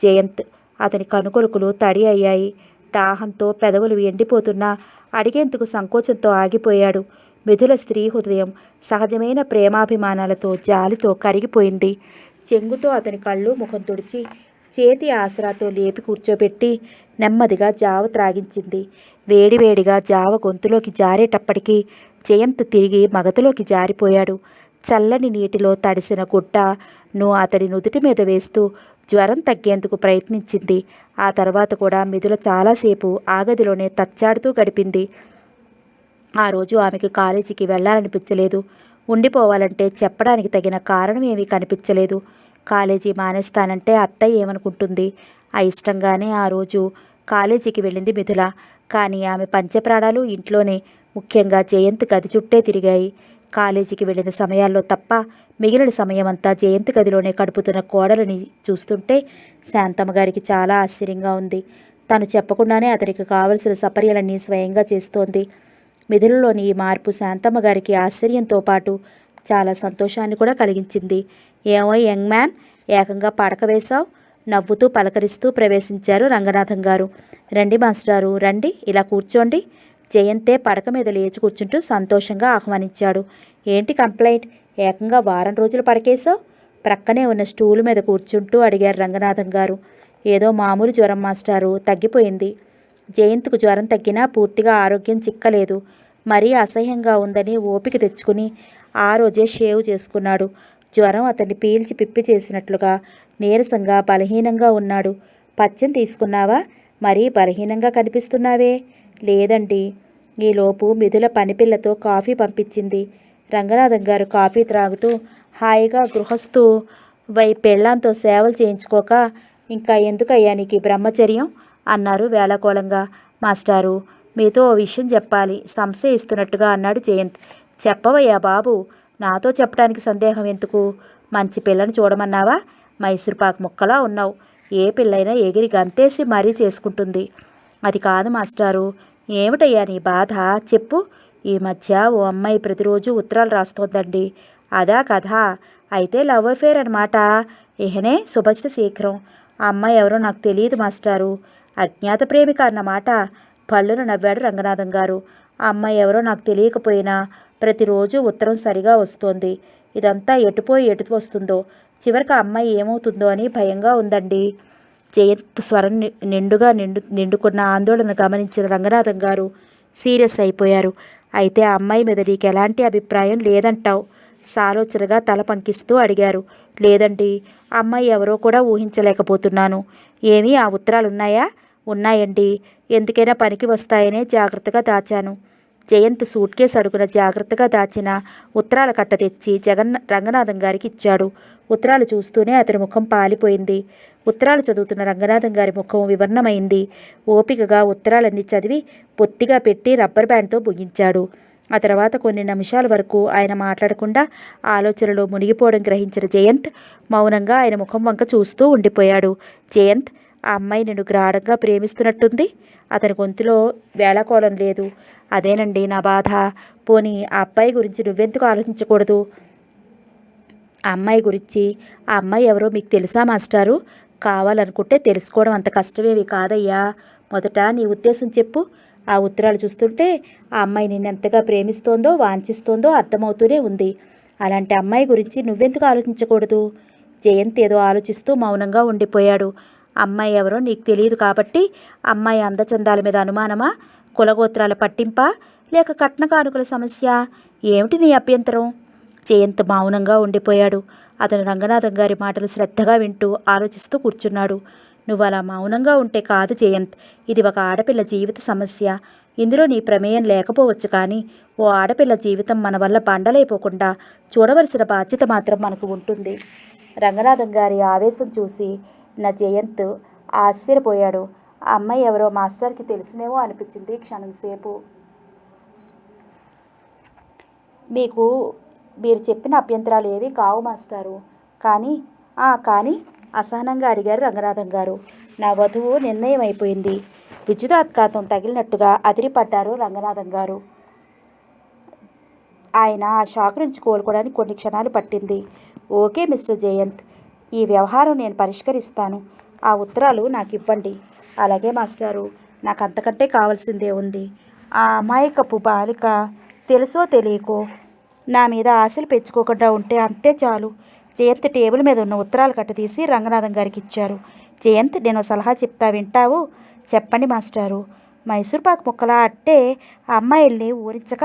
[SPEAKER 1] జయంత్. అతని కనుకొలుకులు తడి అయ్యాయి. దాహంతో పెదవులు ఎండిపోతున్నా అడిగేందుకు సంకోచంతో ఆగిపోయాడు. మిథుల స్త్రీ హృదయం సహజమైన ప్రేమాభిమానాలతో, జాలితో కరిగిపోయింది. చెంగుతో అతని కళ్ళు, ముఖం తుడిచి చేతి ఆసరాతో లేపి కూర్చోబెట్టి నెమ్మదిగా జావ త్రాగించింది. వేడివేడిగా జావ గొంతులోకి జారేటప్పటికీ జయంత్ తిరిగి మగతలోకి జారిపోయాడు. చల్లని నీటిలో తడిసిన గుడ్డను అతని నుదుటి మీద వేస్తూ జ్వరం తగ్గేందుకు ప్రయత్నించింది. ఆ తర్వాత కూడా మిథుల చాలాసేపు ఆ గదిలోనే తచ్చాడుతూ గడిపింది. ఆ రోజు ఆమెకు కాలేజీకి వెళ్ళాలనిపించలేదు. ఉండిపోవాలంటే చెప్పడానికి తగిన కారణం ఏమీ కనిపించలేదు. కాలేజీ మానేస్తానంటే అత్తయ్య ఏమనుకుంటుంది? అయిష్టంగానే ఆ రోజు కాలేజీకి వెళ్ళింది మిథుల. కానీ ఆమె పంచప్రాణాలు ఇంట్లోనే, ముఖ్యంగా జయంత్ గది చుట్టే తిరిగాయి. కాలేజీకి వెళ్ళిన సమయాల్లో తప్ప మిగిలిన సమయమంతా జయంత్ గదిలోనే గడుపుతున్న కోడలిని చూస్తుంటే శాంతమ్మ గారికి చాలా ఆశ్చర్యంగా ఉంది. తను చెప్పకుండానే అతనికి కావలసిన సపర్యలన్నీ స్వయంగా చేస్తోంది. మిథులలోని ఈ మార్పు శాంతమ్మ గారికి ఆశ్చర్యంతో పాటు చాలా సంతోషాన్ని కూడా కలిగించింది. ఏమో యంగ్ మ్యాన్, ఏకంగా పడక వేశావు? నవ్వుతూ పలకరిస్తూ ప్రవేశించారు రంగనాథం గారు. రండి మాస్టారు, రండి, ఇలా కూర్చోండి. జయంతే పడక మీద లేచి కూర్చుంటూ సంతోషంగా ఆహ్వానించాడు. ఏంటి కంప్లైంట్? ఏకంగా వారం రోజులు పడకేశావు? ప్రక్కనే ఉన్న స్టూలు మీద కూర్చుంటూ అడిగారు రంగనాథం గారు. ఏదో మామూలు జ్వరం మాస్టారు, తగ్గిపోయింది. జయంత్కు జ్వరం తగ్గినా పూర్తిగా ఆరోగ్యం చిక్కలేదు. మరీ అసహ్యంగా ఉందని ఓపిక తెచ్చుకుని ఆ రోజే షేవ్ చేసుకున్నాడు. జ్వరం అతన్ని పీల్చి పిప్పి చేసినట్లుగా నీరసంగా బలహీనంగా ఉన్నాడు. పచ్చం తీసుకున్నావా? మరీ బలహీనంగా కనిపిస్తున్నావే. లేదండి. ఈలోపు మిథుల పనిపిల్లతో కాఫీ పంపించింది. రంగనాథం గారు కాఫీ త్రాగుతూ హాయిగా గృహస్థు పెళ్ళాంతో సేవలు చేయించుకోక ఇంకా ఎందుకయ్యా నీకు ఈ బ్రహ్మచర్యం అన్నారు వేళాకోళంగా. మాస్టారు, మీతో ఓ విషయం చెప్పాలి సంశయిస్తున్నట్టుగా అన్నాడు జయంత్. చెప్పవయ్యా బాబు, నాతో చెప్పడానికి సందేహం ఎందుకు? మంచి పిల్లని చూడమన్నావా? మైసూర్పాకు ముక్కలా ఉన్నావు. ఏ పిల్లైనా ఎగిరి గంతేసి మరీ చేసుకుంటుంది. అది కాదు మాస్టారు. ఏమిటయ్యా నీ బాధ చెప్పు. ఈ మధ్య ఓ అమ్మాయి ప్రతిరోజు ఉత్తరాలు రాస్తోందండి. అదా కథ? అయితే లవ్ అఫేర్ అనమాట. ఇహనే శుభస్య శీఘ్రం. ఆ అమ్మాయి ఎవరో నాకు తెలియదు మాస్టారు. అజ్ఞాత ప్రేమిక అన్నమాట. పళ్ళున నవ్వాడు రంగనాథం గారు. ఆ అమ్మాయి ఎవరో నాకు తెలియకపోయినా ప్రతిరోజు ఉత్తరం సరిగా వస్తోంది. ఇదంతా ఎటుపోయి ఎటు వస్తుందో, చివరికి ఆ అమ్మాయి ఏమవుతుందో అని భయంగా ఉందండి. జయంత్ స్వరం నిండుకున్న ఆందోళన గమనించిన రంగనాథం గారు సీరియస్ అయిపోయారు. అయితే ఆ అమ్మాయి మీద నీకు ఎలాంటి అభిప్రాయం లేదంటావు? సాలోచనగా తల పంకిస్తూ అడిగారు. లేదండి, అమ్మాయి ఎవరో కూడా ఊహించలేకపోతున్నాను. ఏమీ ఆ ఉత్తరాలున్నాయా? ఉన్నాయండి. ఎందుకైనా పనికి వస్తాయనే జాగ్రత్తగా దాచాను. జయంత్ సూట్ కేసు అడుగున జాగ్రత్తగా దాచిన ఉత్తరాల కట్ట తెచ్చి రంగనాథం గారికి ఇచ్చాడు. ఉత్తరాలు చూస్తూనే అతని ముఖం పాలిపోయింది. ఉత్తరాలు చదువుతున్న రంగనాథం గారి ముఖం వివర్ణమైంది. ఓపికగా ఉత్తరాలన్నీ చదివి పొత్తిగా పెట్టి రబ్బర్ బ్యాండ్తో ముగించాడు. ఆ తర్వాత కొన్ని నిమిషాల వరకు ఆయన మాట్లాడకుండా ఆలోచనలో మునిగిపోవడం గ్రహించిన జయంత్ మౌనంగా ఆయన ముఖం వంక చూస్తూ ఉండిపోయాడు. జయంత్, ఆ అమ్మాయి నిన్ను గాఢంగా ప్రేమిస్తున్నట్టుంది. అతని గొంతులో వేళాకోళం లేదు. అదేనండి నా బాధ. పోనీ ఆ అబ్బాయి గురించి నువ్వెందుకు ఆలోచించకూడదు? ఆ అమ్మాయి గురించి? ఆ అమ్మాయి ఎవరో మీకు తెలుసా మాస్టారు? కావాలనుకుంటే తెలుసుకోవడం అంత కష్టమేవి కాదయ్యా. మొదట నీ ఉద్దేశం చెప్పు. ఆ ఉత్తరాలు చూస్తుంటే ఆ అమ్మాయి నిన్నెంతగా ప్రేమిస్తోందో వాంఛిస్తోందో అర్థమవుతూనే ఉంది. అలాంటి అమ్మాయి గురించి నువ్వెందుకు ఆలోచించకూడదు? జయంత్ ఏదో ఆలోచిస్తూ మౌనంగా ఉండిపోయాడు. అమ్మాయి ఎవరో నీకు తెలియదు కాబట్టి అమ్మాయి అందచందాల మీద అనుమానమా? కులగోత్రాల పట్టింపా? లేక కట్న కానుకల సమస్య? ఏమిటి నీ అభ్యంతరం? జయంత్ మౌనంగా ఉండిపోయాడు. అతను రంగనాథం గారి మాటలు శ్రద్ధగా వింటూ ఆలోచిస్తూ కూర్చున్నాడు. నువ్వు అలా మౌనంగా ఉంటే కాదు జయంత్. ఇది ఒక ఆడపిల్ల జీవిత సమస్య. ఇందులో నీ ప్రమేయం లేకపోవచ్చు, కానీ ఓ ఆడపిల్ల జీవితం మన వల్ల బండలైపోకుండా చూడవలసిన బాధ్యత మాత్రం మనకు ఉంటుంది. రంగనాథం గారి ఆవేశం చూసి నా జయంత్ ఆశ్చర్యపోయాడు. ఆ అమ్మాయి ఎవరో మాస్టర్కి తెలిసినేమో అనిపించింది క్షణం సేపు. మీరు చెప్పిన అభ్యంతరాలు ఏవి కావు మాస్టారు. కానీ అసహనంగా అడిగారు రంగనాథం గారు. నా వధువు నిర్ణయం అయిపోయింది. విద్యుదాఘాతం తగిలినట్టుగా అదిరిపడ్డారు రంగనాథం గారు. ఆయన ఆ షాక్ నుంచి కోలుకోవడానికి కొన్ని క్షణాలు పట్టింది. ఓకే మిస్టర్ జయంత్, ఈ వ్యవహారం నేను పరిష్కరిస్తాను. ఆ ఉత్తరాలు నాకు ఇవ్వండి. అలాగే మాస్టారు, నాకు అంతకంటే కావాల్సిందే ఉంది. ఆ అమాయకపు బాలిక తెలుసో తెలియకో నా మీద ఆశలు పెంచుకోకుండా ఉంటే అంతే చాలు. జయంత్ టేబుల్ మీద ఉన్న ఉత్తరాలు కట్ట తీసి రంగనాథం గారికి ఇచ్చారు. జయంత్, నేను సలహా చెప్తా, వింటావు? చెప్పండి మాస్టారు. మైసూర్పాకు ముక్కలా అట్టే ఆ అమ్మాయిల్ని ఊరించక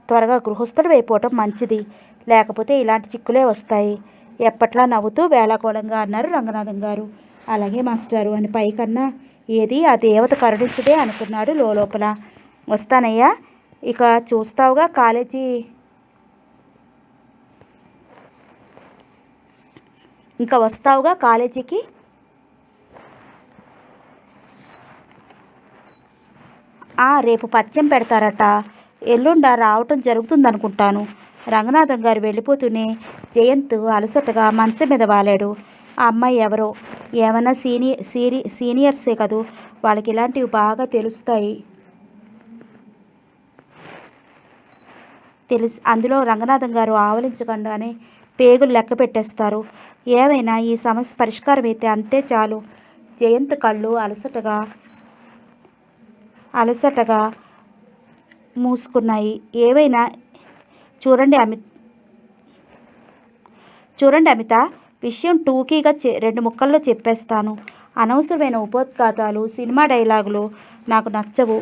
[SPEAKER 1] త్వరగా గృహస్థులు అయిపోవటం మంచిది. లేకపోతే ఇలాంటి చిక్కులే వస్తాయి. ఎప్పట్లా నవ్వుతూ వేళాకోళంగా అన్నారు రంగనాథం గారు. అలాగే మాస్టారు అని పైకన్నా ఏది ఆ దేవత కరుణించదే అనుకున్నాడు లోపల. వస్తానయ్యా. ఇక చూస్తావుగా కాలేజీకి? రేపు పచ్చం పెడతారట. ఎల్లుండ రావటం జరుగుతుందనుకుంటాను. రంగనాథం గారు వెళ్ళిపోతూనే జయంత్ అలసటగా మంచం మీద వాలాడు. ఆ అమ్మాయి ఎవరో? ఏమన్నా సీనియర్సే కదూ, వాళ్ళకి ఇలాంటివి బాగా తెలుస్తాయి. అందులో రంగనాథం గారు ఆవలించకుండానే పేగులు లెక్క పెట్టేస్తారు. ఏమైనా ఈ సమస్య పరిష్కారం అయితే అంతే చాలు. జయంత్ కళ్ళు అలసటగా మూసుకున్నాయి. ఏవైనా చూడండి అమిత, విషయం టూకీగా 2 ముక్కల్లో చెప్పేస్తాను. అనవసరమైన ఉపోద్ఘాతాలు, సినిమా డైలాగులు నాకు నచ్చవు.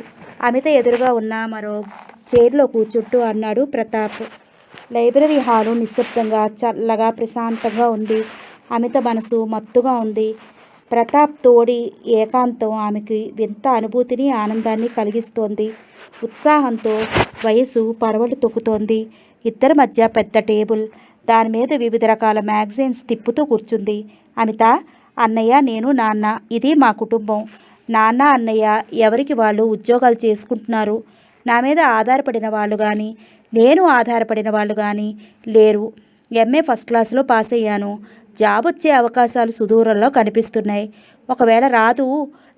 [SPEAKER 1] అమిత ఎదురుగా ఉన్న మరో చైర్లో కూర్చుంటూ అన్నాడు ప్రతాప్. లైబ్రరీ హాలు నిశ్శబ్దంగా, చల్లగా, ప్రశాంతంగా ఉంది. అమిత మనసు మత్తుగా ఉంది. ప్రతాప్ తోడి ఏకాంతం ఆమెకి వింత అనుభూతిని, ఆనందాన్ని కలిగిస్తోంది. ఉత్సాహంతో వయసు పరవళ్ళు తొక్కుతోంది. ఇద్దరి మధ్య పెద్ద టేబుల్, దాని మీద వివిధ రకాల మ్యాగజైన్స్ తిప్పుతూ కూర్చుంది అమిత. అన్నయ్య, నేను, నాన్న, ఇది మా కుటుంబం. నాన్న, అన్నయ్య ఎవరికి వాళ్ళు ఉద్యోగాలు చేసుకుంటున్నారు. నా మీద ఆధారపడిన వాళ్ళు కానీ, నేను ఆధారపడిన వాళ్ళు కానీ లేరు. ఎంఏ ఫస్ట్ క్లాస్లో పాస్ అయ్యాను. జాబ్ వచ్చే అవకాశాలు సుదూరంలో కనిపిస్తున్నాయి. ఒకవేళ రాదు,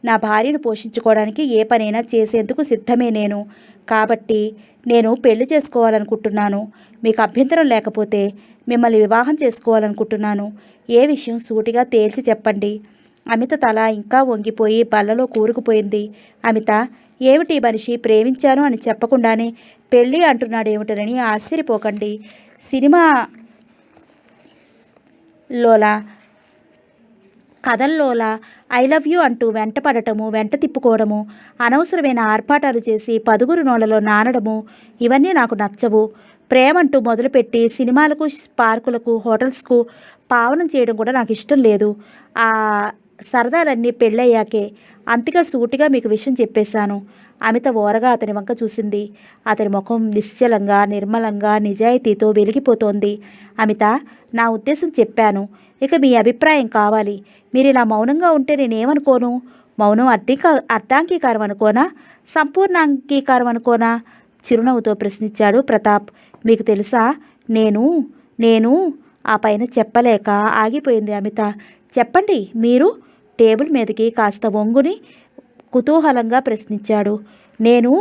[SPEAKER 1] నా భార్యను పోషించుకోవడానికి ఏ పనైనా చేసేందుకు సిద్ధమే నేను. కాబట్టి నేను పెళ్లి చేసుకోవాలనుకుంటున్నాను. మీకు అభ్యంతరం లేకపోతే మిమ్మల్ని వివాహం చేసుకోవాలనుకుంటున్నాను. ఏ విషయం సూటిగా తేల్చి చెప్పండి. అమిత తల ఇంకా వంగిపోయి బల్లలో కూరుకుపోయింది. అమిత, ఏమిటి మనిషి ప్రేమించాను అని చెప్పకుండానే పెళ్ళి అంటున్నాడేమిటని ఆశ్చర్యపోకండి. సినిమాలోలా, కథల్లోలా ఐ లవ్ యూ అంటూ వెంట పడటము, వెంట తిప్పుకోవడము, అనవసరమైన ఆర్భాటాలు చేసి పదుగురు నోళ్లలో నానడము, ఇవన్నీ నాకు నచ్చవు. ప్రేమంటూ మొదలుపెట్టి సినిమాలకు, పార్కులకు, హోటల్స్కు పావనం చేయడం కూడా నాకు ఇష్టం లేదు. ఆ సరదాలన్నీ పెళ్ళయ్యాకే. అంతగా సూటిగా మీకు విషయం చెప్పేశాను. అమిత ఓరగా అతని వంక చూసింది. అతని ముఖం నిశ్చలంగా, నిర్మలంగా, నిజాయితీతో వెలిగిపోతోంది. అమిత, నా ఉద్దేశం చెప్పాను. ఇక మీ అభిప్రాయం కావాలి. మీరు ఇలా మౌనంగా ఉంటే నేనేమనుకోను? మౌనం అర్ధాంగీకారం అనుకోనా, సంపూర్ణ అనుకోనా? చిరునవ్వుతో ప్రశ్నించాడు ప్రతాప్. మీకు తెలుసా, నేను నేను ఆ పైన చెప్పలేక ఆగిపోయింది అమిత. చెప్పండి మీరు. టేబుల్ మీదకి కాస్త వంగుని కుతూహలంగా ప్రశ్నించాడు. నేను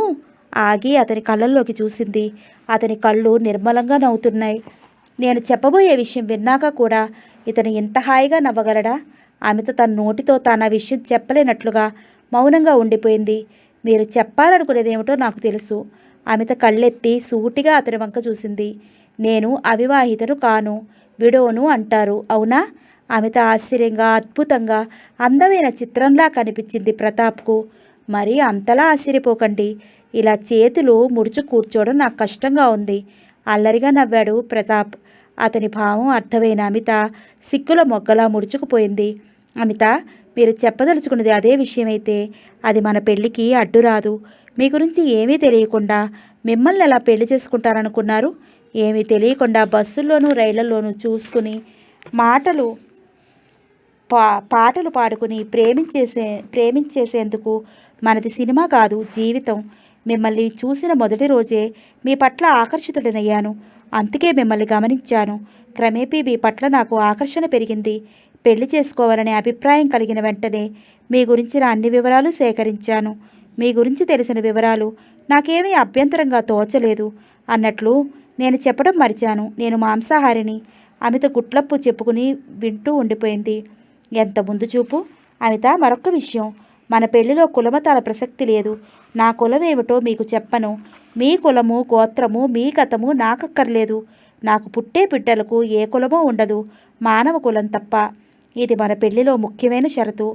[SPEAKER 1] ఆగి అతని కళ్ళల్లోకి చూసింది. అతని కళ్ళు నిర్మలంగా నవ్వుతున్నాయి. నేను చెప్పబోయే విషయం విన్నాక కూడా ఇతను ఇంత హాయిగా నవ్వగలడా? అమిత తన నోటితో తాను ఆ విషయం చెప్పలేనట్లుగా మౌనంగా ఉండిపోయింది. మీరు చెప్పాలనుకునేదేమిటో నాకు తెలుసు. అమిత కళ్ళెత్తి సూటిగా అతని వంక చూసింది. నేను అవివాహితను కాను, విడోను అంటారు, అవునా? అమిత ఆశ్చర్యంగా, అద్భుతంగా, అందమైన చిత్రంలా కనిపించింది ప్రతాప్కు. మరీ అంతలా ఆశ్చర్యపోకండి. ఇలా చేతులు ముడుచు కూర్చోవడం నాకు కష్టంగా ఉంది. అల్లరిగా నవ్వాడు ప్రతాప్. అతని భావం అర్థమైన అమిత సిగ్గుల మొగ్గలా ముడుచుకుపోయింది. అమిత, మీరు చెప్పదలుచుకున్నది అదే విషయమైతే అది మన పెళ్ళికి అడ్డురాదు. మీ గురించి ఏమీ తెలియకుండా మిమ్మల్ని ఎలా పెళ్లి చేసుకుంటారనుకున్నారు? ఏమీ తెలియకుండా బస్సుల్లోనూ రైళ్లలోనూ చూసుకుని పాటలు పాడుకుని ప్రేమించేసేందుకు మనది సినిమా కాదు, జీవితం. మిమ్మల్ని చూసిన మొదటి రోజే మీ పట్ల ఆకర్షితుడనయ్యాను. అందుకే మిమ్మల్ని గమనించాను. క్రమేపీ మీ పట్ల నాకు ఆకర్షణ పెరిగింది. పెళ్లి చేసుకోవాలనే అభిప్రాయం కలిగిన వెంటనే మీ గురించిన అన్ని వివరాలు సేకరించాను. మీ గురించి తెలిసిన వివరాలు నాకేమీ అభ్యంతరంగా తోచలేదు. అన్నట్లు నేను చెప్పడం మరిచాను, నేను మాంసాహారిని. అమిత గుట్లప్పు చెప్పుకుని వింటూ ఉండిపోయింది. ఎంత ముందు చూపు! అమిత, మరొక్క విషయం. మన పెళ్లిలో కులమతాల ప్రసక్తి లేదు. నా కులమేమిటో మీకు చెప్పను. మీ కులము, గోత్రము, మీ గతము నాకక్కర్లేదు. నాకు పుట్టే బిడ్డలకు ఏ కులమో ఉండదు, మానవ కులం తప్ప. ఇది మన పెళ్లిలో ముఖ్యమైన షరతు.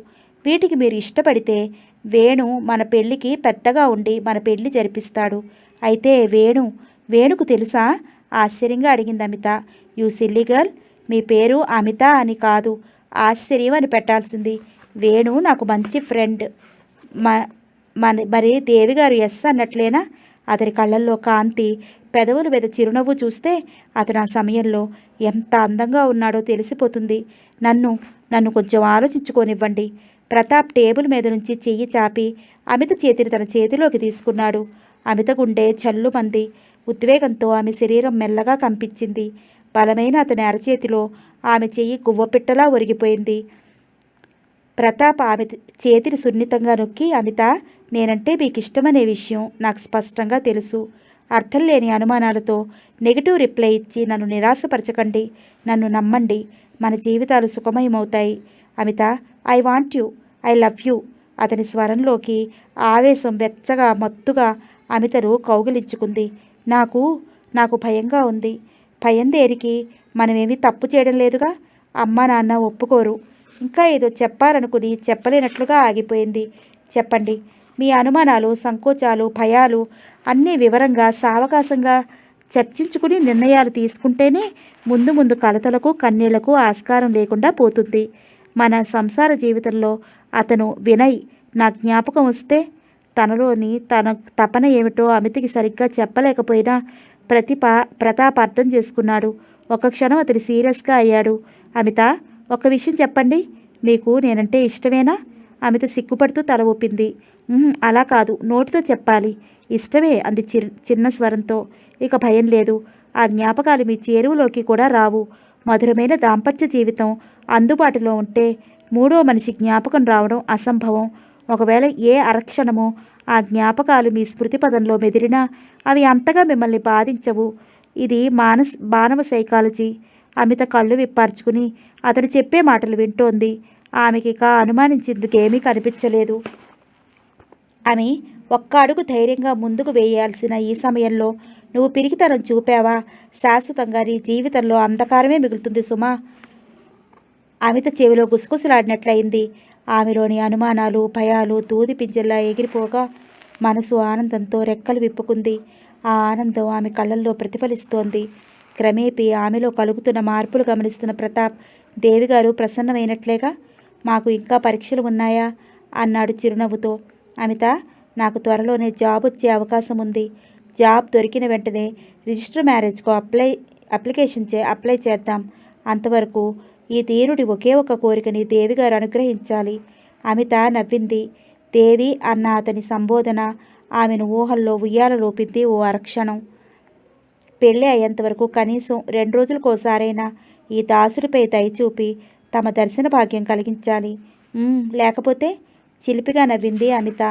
[SPEAKER 1] వీటికి మీరు ఇష్టపడితే వేణు మన పెళ్లికి పెద్దగా ఉండి మన పెళ్లి జరిపిస్తాడు. అయితే వేణుకు తెలుసా? ఆశ్చర్యంగా అడిగింది అమిత. యూ సిల్లీ గర్ల్, మీ పేరు అమిత అని కాదు, ఆశ్చర్యం అని పెట్టాల్సింది. వేణు నాకు మంచి ఫ్రెండ్. మరి దేవిగారు ఎస్ అన్నట్లేనా? అతని కళ్ళల్లో కాంతి, పెదవుల మీద చిరునవ్వు చూస్తే అతను ఆ సమయంలో ఎంత అందంగా ఉన్నాడో తెలిసిపోతుంది. నన్ను కొంచెం ఆలోచించుకోనివ్వండి. ప్రతాప్ టేబుల్ మీద నుంచి చెయ్యి చాపి అమిత చేతిని తన చేతిలోకి తీసుకున్నాడు. అమిత గుండె చల్లుమంది. ఉద్వేగంతో ఆమె శరీరం మెల్లగా కంపించింది. బలమైన అతని అరచేతిలో ఆమె చెయ్యి గువ్వపిట్టలా ఒరిగిపోయింది. ప్రతాప్ ఆమె చేతిని సున్నితంగా నొక్కి, అమిత, నేనంటే మీకు ఇష్టమనే విషయం నాకు స్పష్టంగా తెలుసు. అర్థం లేని అనుమానాలతో నెగిటివ్ రిప్లై ఇచ్చి నన్ను నిరాశపరచకండి. నన్ను నమ్మండి. మన జీవితాలు సుఖమయమవుతాయి. Amita, I want you, I love you. అతని స్వరంలోకి ఆవేశం వెచ్చగా, మత్తుగా అమితను కౌగిలించుకుంది. నాకు భయంగా ఉంది. భయం దేనికి? మనమేమీ తప్పు చేయడం లేదుగా. అమ్మ నాన్న ఒప్పుకోరు. ఇంకా ఏదో చెప్పాలనుకుని చెప్పలేనట్లుగా ఆగిపోయింది. చెప్పండి, మీ అనుమానాలు, సంకోచాలు, భయాలు అన్నీ వివరంగా సావకాశంగా చర్చించుకుని నిర్ణయాలు తీసుకుంటేనే ముందు ముందు కలతలకు, కన్నీళ్లకు ఆస్కారం లేకుండా పోతుంది. మన సంసార జీవితంలో అతను వినయ్ నా జ్ఞాపకం వస్తే తన తపన ఏమిటో అమితకి సరిగ్గా చెప్పలేకపోయినా ప్రతాప్ అర్థం చేసుకున్నాడు. ఒక క్షణం అతడు సీరియస్గా అయ్యాడు. అమిత, ఒక విషయం చెప్పండి, మీకు నేనంటే ఇష్టమేనా? అమిత సిగ్గుపడుతూ తల ఊపింది. అలా కాదు, నోటితో చెప్పాలి. ఇష్టమే అంది చిన్న స్వరంతో. ఇక భయం లేదు. ఆ జ్ఞాపకాలు మీ చేరువలోకి కూడా రావు. మధురమైన దాంపత్య జీవితం అందుబాటులో ఉంటే మూడో మనిషి జ్ఞాపకం రావడం అసంభవం. ఒకవేళ ఏ అరక్షణమో ఆ జ్ఞాపకాలు మీ స్మృతి పదంలో మెదిరినా అవి అంతగా మిమ్మల్ని బాధించవు. ఇది మానవ సైకాలజీ. అమిత కళ్ళు విప్పార్చుకుని అతను చెప్పే మాటలు వింటోంది. ఆమెకి ఇక అనుమానించేందుకేమీ కనిపించలేదు. ఆమె ఒక్క అడుగు ధైర్యంగా ముందుకు వేయాల్సిన ఈ సమయంలో నువ్వు పిరికితనం చూపావా? శాశ్వతంగా నీ జీవితంలో అంధకారమే మిగులుతుంది సుమా. అమిత చెవిలో గుసగుసలాడినట్లయింది. ఆమెలోని అనుమానాలు, భయాలు దూది పింజల్లా ఎగిరిపోగా మనసు ఆనందంతో రెక్కలు విప్పుకుంది. ఆ ఆనందం ఆమె కళ్ళల్లో ప్రతిఫలిస్తోంది. క్రమేపీ ఆమెలో కలుగుతున్న మార్పులు గమనిస్తున్న ప్రతాప్, దేవిగారు ప్రసన్నమైనట్లేగా? మాకు ఇంకా పరీక్షలు ఉన్నాయా అన్నాడు చిరునవ్వుతో. అమిత, నాకు త్వరలోనే జాబ్ వచ్చే అవకాశం ఉంది. జాబ్ దొరికిన వెంటనే రిజిస్టర్ మ్యారేజ్కు అప్లై చేద్దాం. అంతవరకు ఈ తీరుడి ఒకే ఒక కోరికని దేవిగారు అనుగ్రహించాలి. అమిత నవ్వింది. దేవి అన్న అతని సంబోధన ఆమెను ఊహల్లో ఉయ్యాలలోపింది ఓ అరక్షణం. పెళ్ళి అయ్యేంతవరకు కనీసం 2 రోజులకోసారైనా ఈ దాసుడిపై దయచూపి తమ దర్శన భాగ్యం కలిగించాలి. లేకపోతే? చిలిపిగా నవ్వింది అమిత.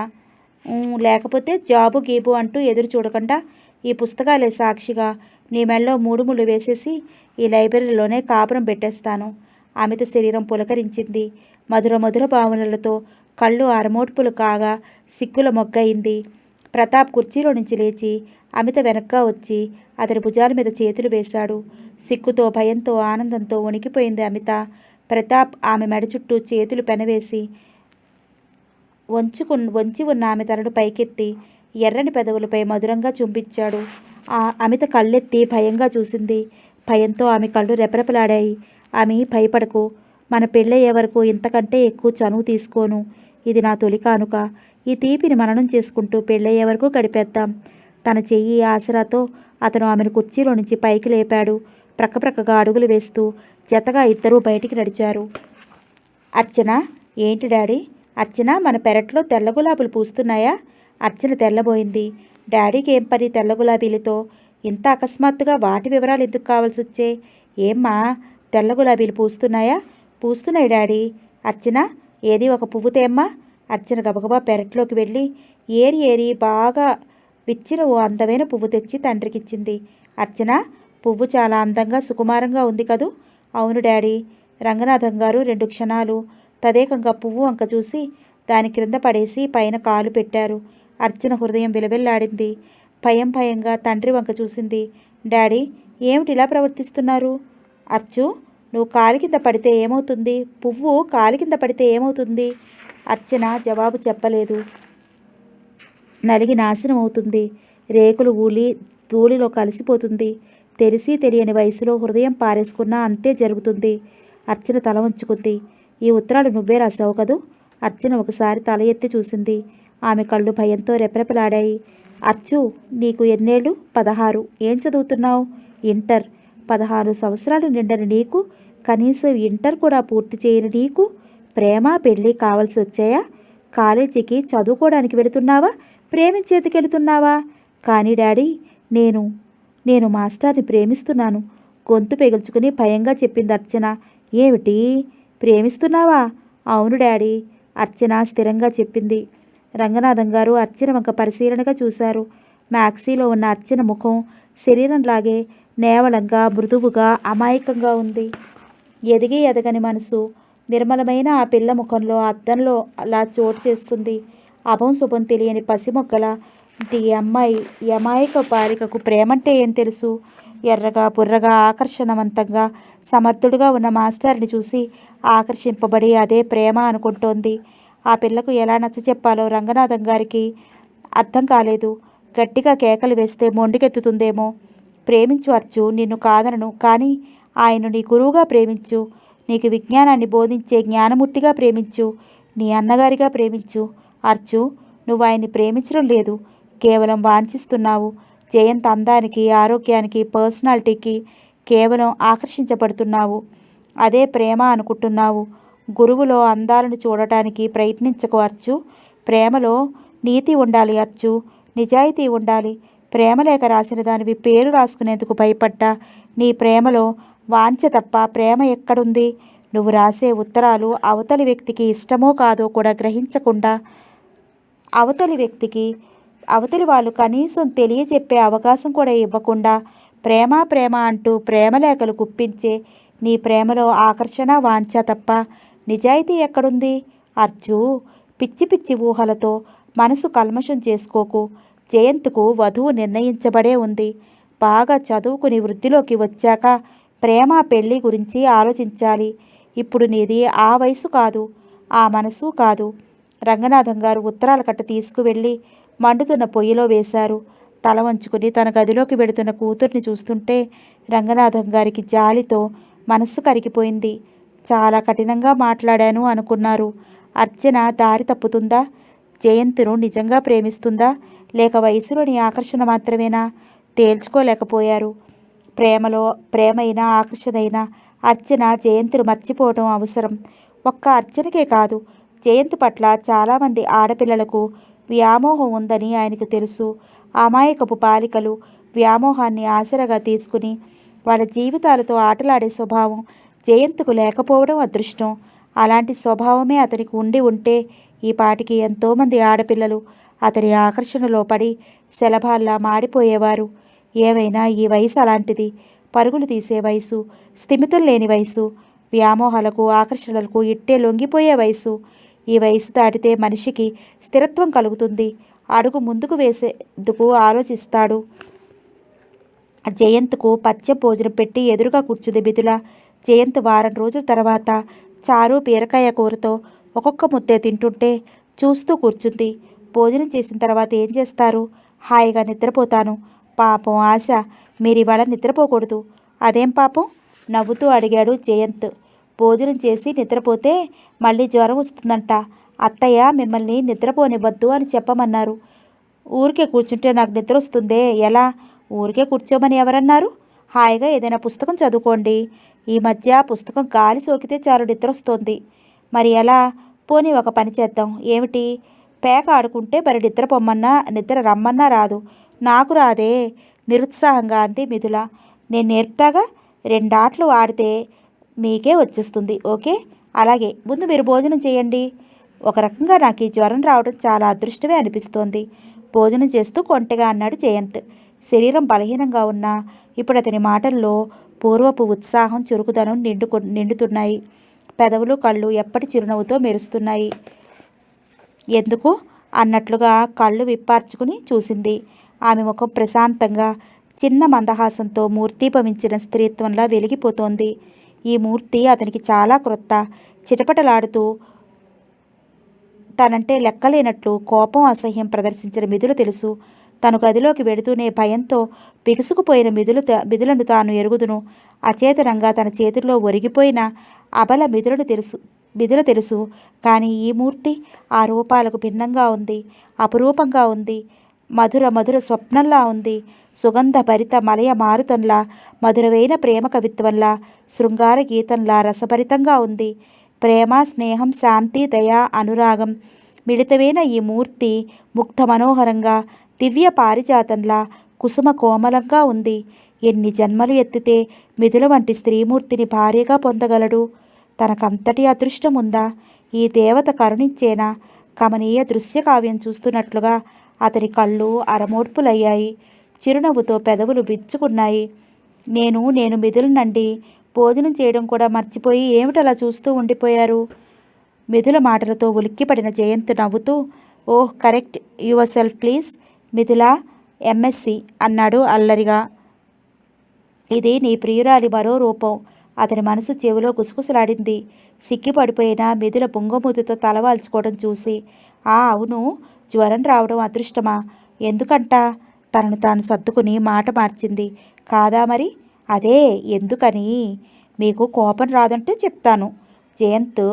[SPEAKER 1] లేకపోతే జాబు గీబు అంటూ ఎదురు చూడకుండా ఈ పుస్తకాలే సాక్షిగా నీ మెళ్ళలో 3 ముళ్ళు వేసేసి ఈ లైబ్రరీలోనే కాపురం పెట్టేస్తాను. అమిత శరీరం పులకరించింది. మధుర భావనలతో కళ్ళు అరమోడ్పులు కాగా సిగ్గుల మొగ్గయింది. ప్రతాప్ కుర్చీలో నుంచి లేచి అమిత వెనక్గా వచ్చి అతని భుజాల మీద చేతులు వేశాడు. సిగ్గుతో, భయంతో, ఆనందంతో వణికిపోయింది అమిత. ప్రతాప్ ఆమె మెడ చుట్టూ చేతులు పెనవేసి వంచి ఉన్న ఆమె తలను పైకెత్తి ఎర్రని పెదవులపై మధురంగా చుంపించాడు. అమిత కళ్ళెత్తి భయంగా చూసింది. భయంతో ఆమె కళ్ళు రెపరెపలాడాయి. ఆమె, భయపడకు. మన పెళ్ళయ్యే వరకు ఇంతకంటే ఎక్కువ చనువు తీసుకోను. ఇది నా తొలి కానుక. ఈ తీపిని మననం చేసుకుంటూ పెళ్ళయ్యే వరకు గడిపేద్దాం. తన చెయ్యి ఆసరాతో అతను ఆమెను కుర్చీలో నుంచి పైకి లేపాడు. ప్రక్కగా అడుగులు వేస్తూ జతగా ఇద్దరూ బయటికి నడిచారు. అర్చన, ఏంటి డాడీ? అర్చన, మన పెరట్లో తెల్ల గులాబీలు పూస్తున్నాయా? అర్చన తెల్లబోయింది. డాడీకి ఏం పని తెల్ల గులాబీలతో? ఇంత అకస్మాత్తుగా వాటి వివరాలు ఎందుకు కావాల్సి వచ్చే? ఏమ్మా, తెల్ల గులాబీలు పూస్తున్నాయా? పూస్తున్నాయి డాడీ. అర్చన, ఏది ఒక పువ్వు తేమ్మా. అర్చన గబగబా పెరట్లోకి వెళ్ళి ఏరి బాగా విచ్చిన ఓ అందమైన పువ్వు తెచ్చి తండ్రికిచ్చింది. అర్చన, పువ్వు చాలా అందంగా సుకుమారంగా ఉంది కదూ? అవును డాడీ. రంగనాథం గారు 2 క్షణాలు తదేకంగా పువ్వు వంక చూసి దాని క్రింద పడేసి పైన కాలు పెట్టారు. అర్చన హృదయం విలవిల్లాడింది. భయంగా తండ్రి వంక చూసింది. డాడీ, ఏమిటి ఇలా ప్రవర్తిస్తున్నారు? అర్చు, నువ్వు కాలి కింద పడితే ఏమవుతుంది? పువ్వు కాలి కింద పడితే ఏమవుతుంది? అర్చన జవాబు చెప్పలేదు. నలిగి నాశనం అవుతుంది. రేకులు ఊలి ధూళిలో కలిసిపోతుంది. తెలియని వయసులో హృదయం పారేసుకున్నా అంతే జరుగుతుంది. అర్చన తల వంచుకుంది. ఈ ఉత్తరాలు నువ్వే రాసావు కదూ? అర్చన ఒకసారి తల ఎత్తి చూసింది. ఆమె కళ్ళు భయంతో రెపరెపలాడాయి. అర్చు, నీకు ఎన్నేళ్ళు? 16. ఏం చదువుతున్నావు? ఇంటర్. 16 సంవత్సరాలు నిండని నీకు, కనీసం ఇంటర్ కూడా పూర్తి చేయని నీకు ప్రేమ పెళ్ళి కావాల్సి వచ్చాయా? కాలేజీకి చదువుకోవడానికి వెళుతున్నావా? ప్రేమించేందుకు వెళుతున్నావా? కానీ డాడీ, నేను మాస్టర్ని ప్రేమిస్తున్నాను. గొంతు పెగుల్చుకుని భయంగా చెప్పింది అర్చన. ఏమిటి, ప్రేమిస్తున్నావా? అవును డాడీ, అర్చన స్థిరంగా చెప్పింది. రంగనాథం గారు అర్చన వంక పరిశీలనగా చూశారు. మ్యాక్సీలో ఉన్న అర్చన ముఖం శరీరంలాగే నేవలంగా, మృదువుగా, అమాయకంగా ఉంది. ఎదగని మనసు నిర్మలమైన ఆ పిల్ల ముఖంలో అద్దంలో అలా చోటు చేసుకుంది. అభం శుభం తెలియని పసిమొక్కల ఈ అమాయక బాలికకు ప్రేమంటే ఏం తెలుసు? ఎర్రగా బుర్రగా ఆకర్షణవంతంగా సమర్థుడుగా ఉన్న మాస్టర్ని చూసి ఆకర్షింపబడి అదే ప్రేమ అనుకుంటోంది. ఆ పిల్లకు ఎలా నచ్చచెప్పాలో రంగనాథం గారికి అర్థం కాలేదు. గట్టిగా కేకలు వేస్తే మొండికెత్తుతుందేమో. ప్రేమించు అర్జు, నిన్ను కాదనను, కానీ ఆయన నీ గురువుగా ప్రేమించు. నీకు విజ్ఞానాన్ని బోధించే జ్ఞానమూర్తిగా ప్రేమించు. నీ అన్నగారిగా ప్రేమించు. అర్జు, నువ్వు ఆయన్ని ప్రేమించడం లేదు, కేవలం వాంఛిస్తున్నావు. జయంత్ అందానికి, ఆరోగ్యానికి, పర్సనాలిటీకి కేవలం ఆకర్షించబడుతున్నావు. అదే ప్రేమ అనుకుంటున్నావు. గురువులో అందాలను చూడటానికి ప్రయత్నించకు అర్జు. ప్రేమలో నీతి ఉండాలి అర్జు, నిజాయితీ ఉండాలి. ప్రేమలేఖ రాసిన దానివి పేరు రాసుకునేందుకు భయపడ్డా. నీ ప్రేమలో వాంఛ తప్ప ప్రేమ ఎక్కడుంది? నువ్వు రాసే ఉత్తరాలు అవతలి వ్యక్తికి ఇష్టమో కాదో కూడా గ్రహించకుండా, అవతలి వాళ్ళు కనీసం తెలియజెప్పే అవకాశం కూడా ఇవ్వకుండా ప్రేమ ప్రేమ అంటూ ప్రేమలేఖలు గుప్పించే నీ ప్రేమలో ఆకర్షణ, వాంఛ తప్ప నిజాయితీ ఎక్కడుంది? అర్జు, పిచ్చి పిచ్చి ఊహలతో మనసు కల్మషం చేసుకోకు. జయంత్కు వధువు నిర్ణయించబడే ఉంది. బాగా చదువుకుని వృద్ధిలోకి వచ్చాక ప్రేమ, పెళ్ళి గురించి ఆలోచించాలి. ఇప్పుడు నీది ఆ వయసు కాదు, ఆ మనసు కాదు. రంగనాథం గారు ఉత్తరాల కట్ట తీసుకువెళ్ళి మండుతున్న పొయ్యిలో వేశారు. తల వంచుకుని తన గదిలోకి వెడుతున్న కూతుర్ని చూస్తుంటే రంగనాథం గారికి జాలితో మనస్సు కరిగిపోయింది. చాలా కఠినంగా మాట్లాడాను అనుకున్నారు. అర్చన దారి తప్పుతుందా? జయంత్ను నిజంగా ప్రేమిస్తుందా, లేక వయసులోని ఆకర్షణ మాత్రమేనా? తేల్చుకోలేకపోయారు. ప్రేమైనా ఆకర్షణైనా అర్చన జయంత్ను మర్చిపోవడం అవసరం. ఒక్క అర్చనకే కాదు, జయంత్ పట్ల చాలామంది ఆడపిల్లలకు వ్యామోహం ఉందని ఆయనకు తెలుసు. అమాయకపు బాలికలు వ్యామోహాన్ని ఆసరగా తీసుకుని వాళ్ళ జీవితాలతో ఆటలాడే స్వభావం జయంత్కు లేకపోవడం అదృష్టం. అలాంటి స్వభావమే అతనికి ఉంటే ఈ పాటికి ఎంతోమంది ఆడపిల్లలు అతని ఆకర్షణలో పడి శలభాల్లా మాడిపోయేవారు. ఏమైనా ఈ వయసు అలాంటిది. పరుగులు తీసే వయసు, స్థిమితం లేని వయసు, వ్యామోహాలకు, ఆకర్షణలకు ఇట్టే లొంగిపోయే వయసు. ఈ వయసు దాటితే మనిషికి స్థిరత్వం కలుగుతుంది. అడుగు ముందుకు వేసేందుకు ఆలోచిస్తాడు. జయంత్కు పచ్చ భోజనం పెట్టి ఎదురుగా కూర్చుంది మిథుల. జయంత్ వారం రోజుల తర్వాత చారు, బీరకాయ కూరతో ఒక్కొక్క ముద్దే తింటుంటే చూస్తూ కూర్చుంది. భోజనం చేసిన తర్వాత ఏం చేస్తారు? హాయిగా నిద్రపోతాను. పాపం ఆశ, మీరివాళ నిద్రపోకూడదు. అదేం పాపం? నవ్వుతూ అడిగాడు జయంత్. భోజనం చేసి నిద్రపోతే మళ్ళీ జ్వరం వస్తుందంట. అత్తయ్య మిమ్మల్ని నిద్రపోనివ్వద్దు అని చెప్పమన్నారు. ఊరికే కూర్చుంటే నాకు నిద్ర వస్తుందే, ఎలా? ఊరికే కూర్చోమని ఎవరన్నారు? హాయిగా ఏదైనా పుస్తకం చదువుకోండి. ఈ మధ్య పుస్తకం గాలి సోకితే చాలు నిద్ర వస్తోంది. మరి ఎలా? పోనీ ఒక పని చేద్దాం. ఏమిటి? పేక ఆడుకుంటే మరి నిద్ర రమ్మన్నా రాదు. నాకు రాదే, నిరుత్సాహంగా అంది మిథుల. నేను నేర్పుతాగా. 2 ఆటలు ఆడితే మీకే వచ్చేస్తుంది. ఓకే, అలాగే. ముందు మీరు భోజనం చేయండి. ఒక రకంగా నాకు ఈ జ్వరం రావడం చాలా అదృష్టమే అనిపిస్తోంది. భోజనం చేస్తూ కొంటెగా అన్నాడు జయంత్. శరీరం బలహీనంగా ఉన్నా ఇప్పుడు అతని మాటల్లో పూర్వపు ఉత్సాహం, చురుకుదనం నిండుతున్నాయి. పెదవులు, కళ్ళు ఎప్పటి చిరునవ్వుతో మెరుస్తున్నాయి. ఎందుకు అన్నట్లుగా కళ్ళు విప్పార్చుకుని చూసింది. ఆమె ముఖం ప్రశాంతంగా, చిన్న మందహాసంతో మూర్తీభవించిన స్త్రీత్వంలా వెలిగిపోతోంది. ఈ మూర్తి అతనికి చాలా క్రొత్త. చిటపటలాడుతూ తనంటే లెక్కలేనట్లు కోపం, అసహ్యం ప్రదర్శించిన మిథుల తెలుసు. తను గదిలోకి వెడుతూనే భయంతో బిగుసుకుపోయిన మిథులను తాను ఎరుగుదును. అచేతనంగా తన చేతుల్లో ఒరిగిపోయిన అబల మిథుల తెలుసు. కానీ ఈ మూర్తి ఆ రూపాలకు భిన్నంగా ఉంది, అపురూపంగా ఉంది, మధుర స్వప్నంలా ఉంది. సుగంధ భరిత మలయ మారుతంలా, మధురమైన ప్రేమ కవిత్వంలా, శృంగార గీతంలా రసభరితంగా ఉంది. ప్రేమ, స్నేహం, శాంతి, దయ, అనురాగం మిళితమైన ఈ మూర్తి ముగ్ధ మనోహరంగా, దివ్య పారిజాతంలా, కుసుమ కోమలంగా ఉంది. ఎన్ని జన్మలు ఎత్తితే మిథుల వంటి స్త్రీమూర్తిని భార్యగా పొందగలడు? తనకంతటి అదృష్టం ఉందా? ఈ దేవత కరుణించేనా? కమనీయ దృశ్యకావ్యం చూస్తున్నట్లుగా అతని కళ్ళు అరమోడ్పులయ్యాయి. చిరునవ్వుతో పెదవులు విచ్చుకున్నాయి. నేను మిథులనండి. భోజనం చేయడం కూడా మర్చిపోయి ఏమిటలా చూస్తూ ఉండిపోయారు? మిథుల మాటలతో ఉలిక్కిపడిన జయంత్ నవ్వుతూ, oh, correct yourself please Mithula, MSc అన్నాడు అల్లరిగా. ఇది నీ ప్రియురాలి మరో రూపం. అతని మనసు చెవిలో గుసగుసలాడింది. సిగ్గిపడిపోయిన మిథుల బుంగమూతితో తలవాల్చుకోవడం చూసి, అవును, జ్వరం రావడం అదృష్టమా? ఎందుకంట? తనను తాను సర్దుకుని మాట మార్చింది. కాదా మరి? అదే ఎందుకని? మీకు కోపం రాదంటే చెప్తాను. జయంత్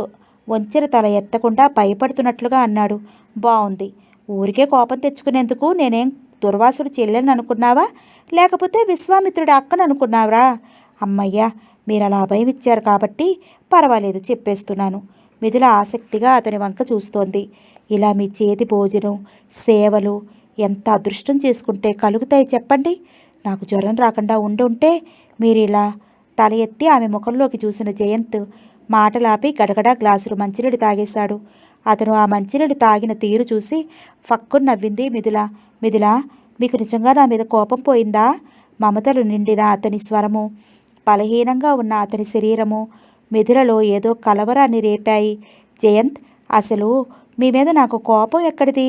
[SPEAKER 1] వంచిన తల ఎత్తకుండా భయపడుతున్నట్లుగా అన్నాడు. బావుంది. ఊరికే కోపం తెచ్చుకునేందుకు నేనేం దుర్వాసుడు చెల్లెని అనుకున్నావా? లేకపోతే విశ్వామిత్రుడి అక్కను అనుకున్నావరా? అమ్మయ్యా, మీరు అలా అభయం ఇచ్చారు కాబట్టి పర్వాలేదు, చెప్పేస్తున్నాను. మిథుల ఆసక్తిగా అతని వంక చూస్తోంది. ఇలా మీ చేతి భోజనం, సేవలు ఎంత అదృష్టం చేసుకుంటే కలుగుతాయి చెప్పండి. నాకు జ్వరం రాకుండా ఉండుంటే మీరు ఇలా తల ఎత్తి ఆమె ముఖంలోకి చూసిన జయంత్ మాటలాపి గడగడా గ్లాసులు మంచినీళ్ళు తాగేశాడు. అతను ఆ మంచినీళ్ళు తాగిన తీరు చూసి ఫక్కున నవ్వింది మిథుల. మిథుల, మీకు నిజంగా నా మీద కోపం పోయిందా? మమతలు నిండిన అతని స్వరము, బలహీనంగా ఉన్న అతని శరీరము మిథులలో ఏదో కలవరాన్ని రేపాయి. జయంత్, అసలు మీ మీద నాకు కోపం ఎక్కడిది?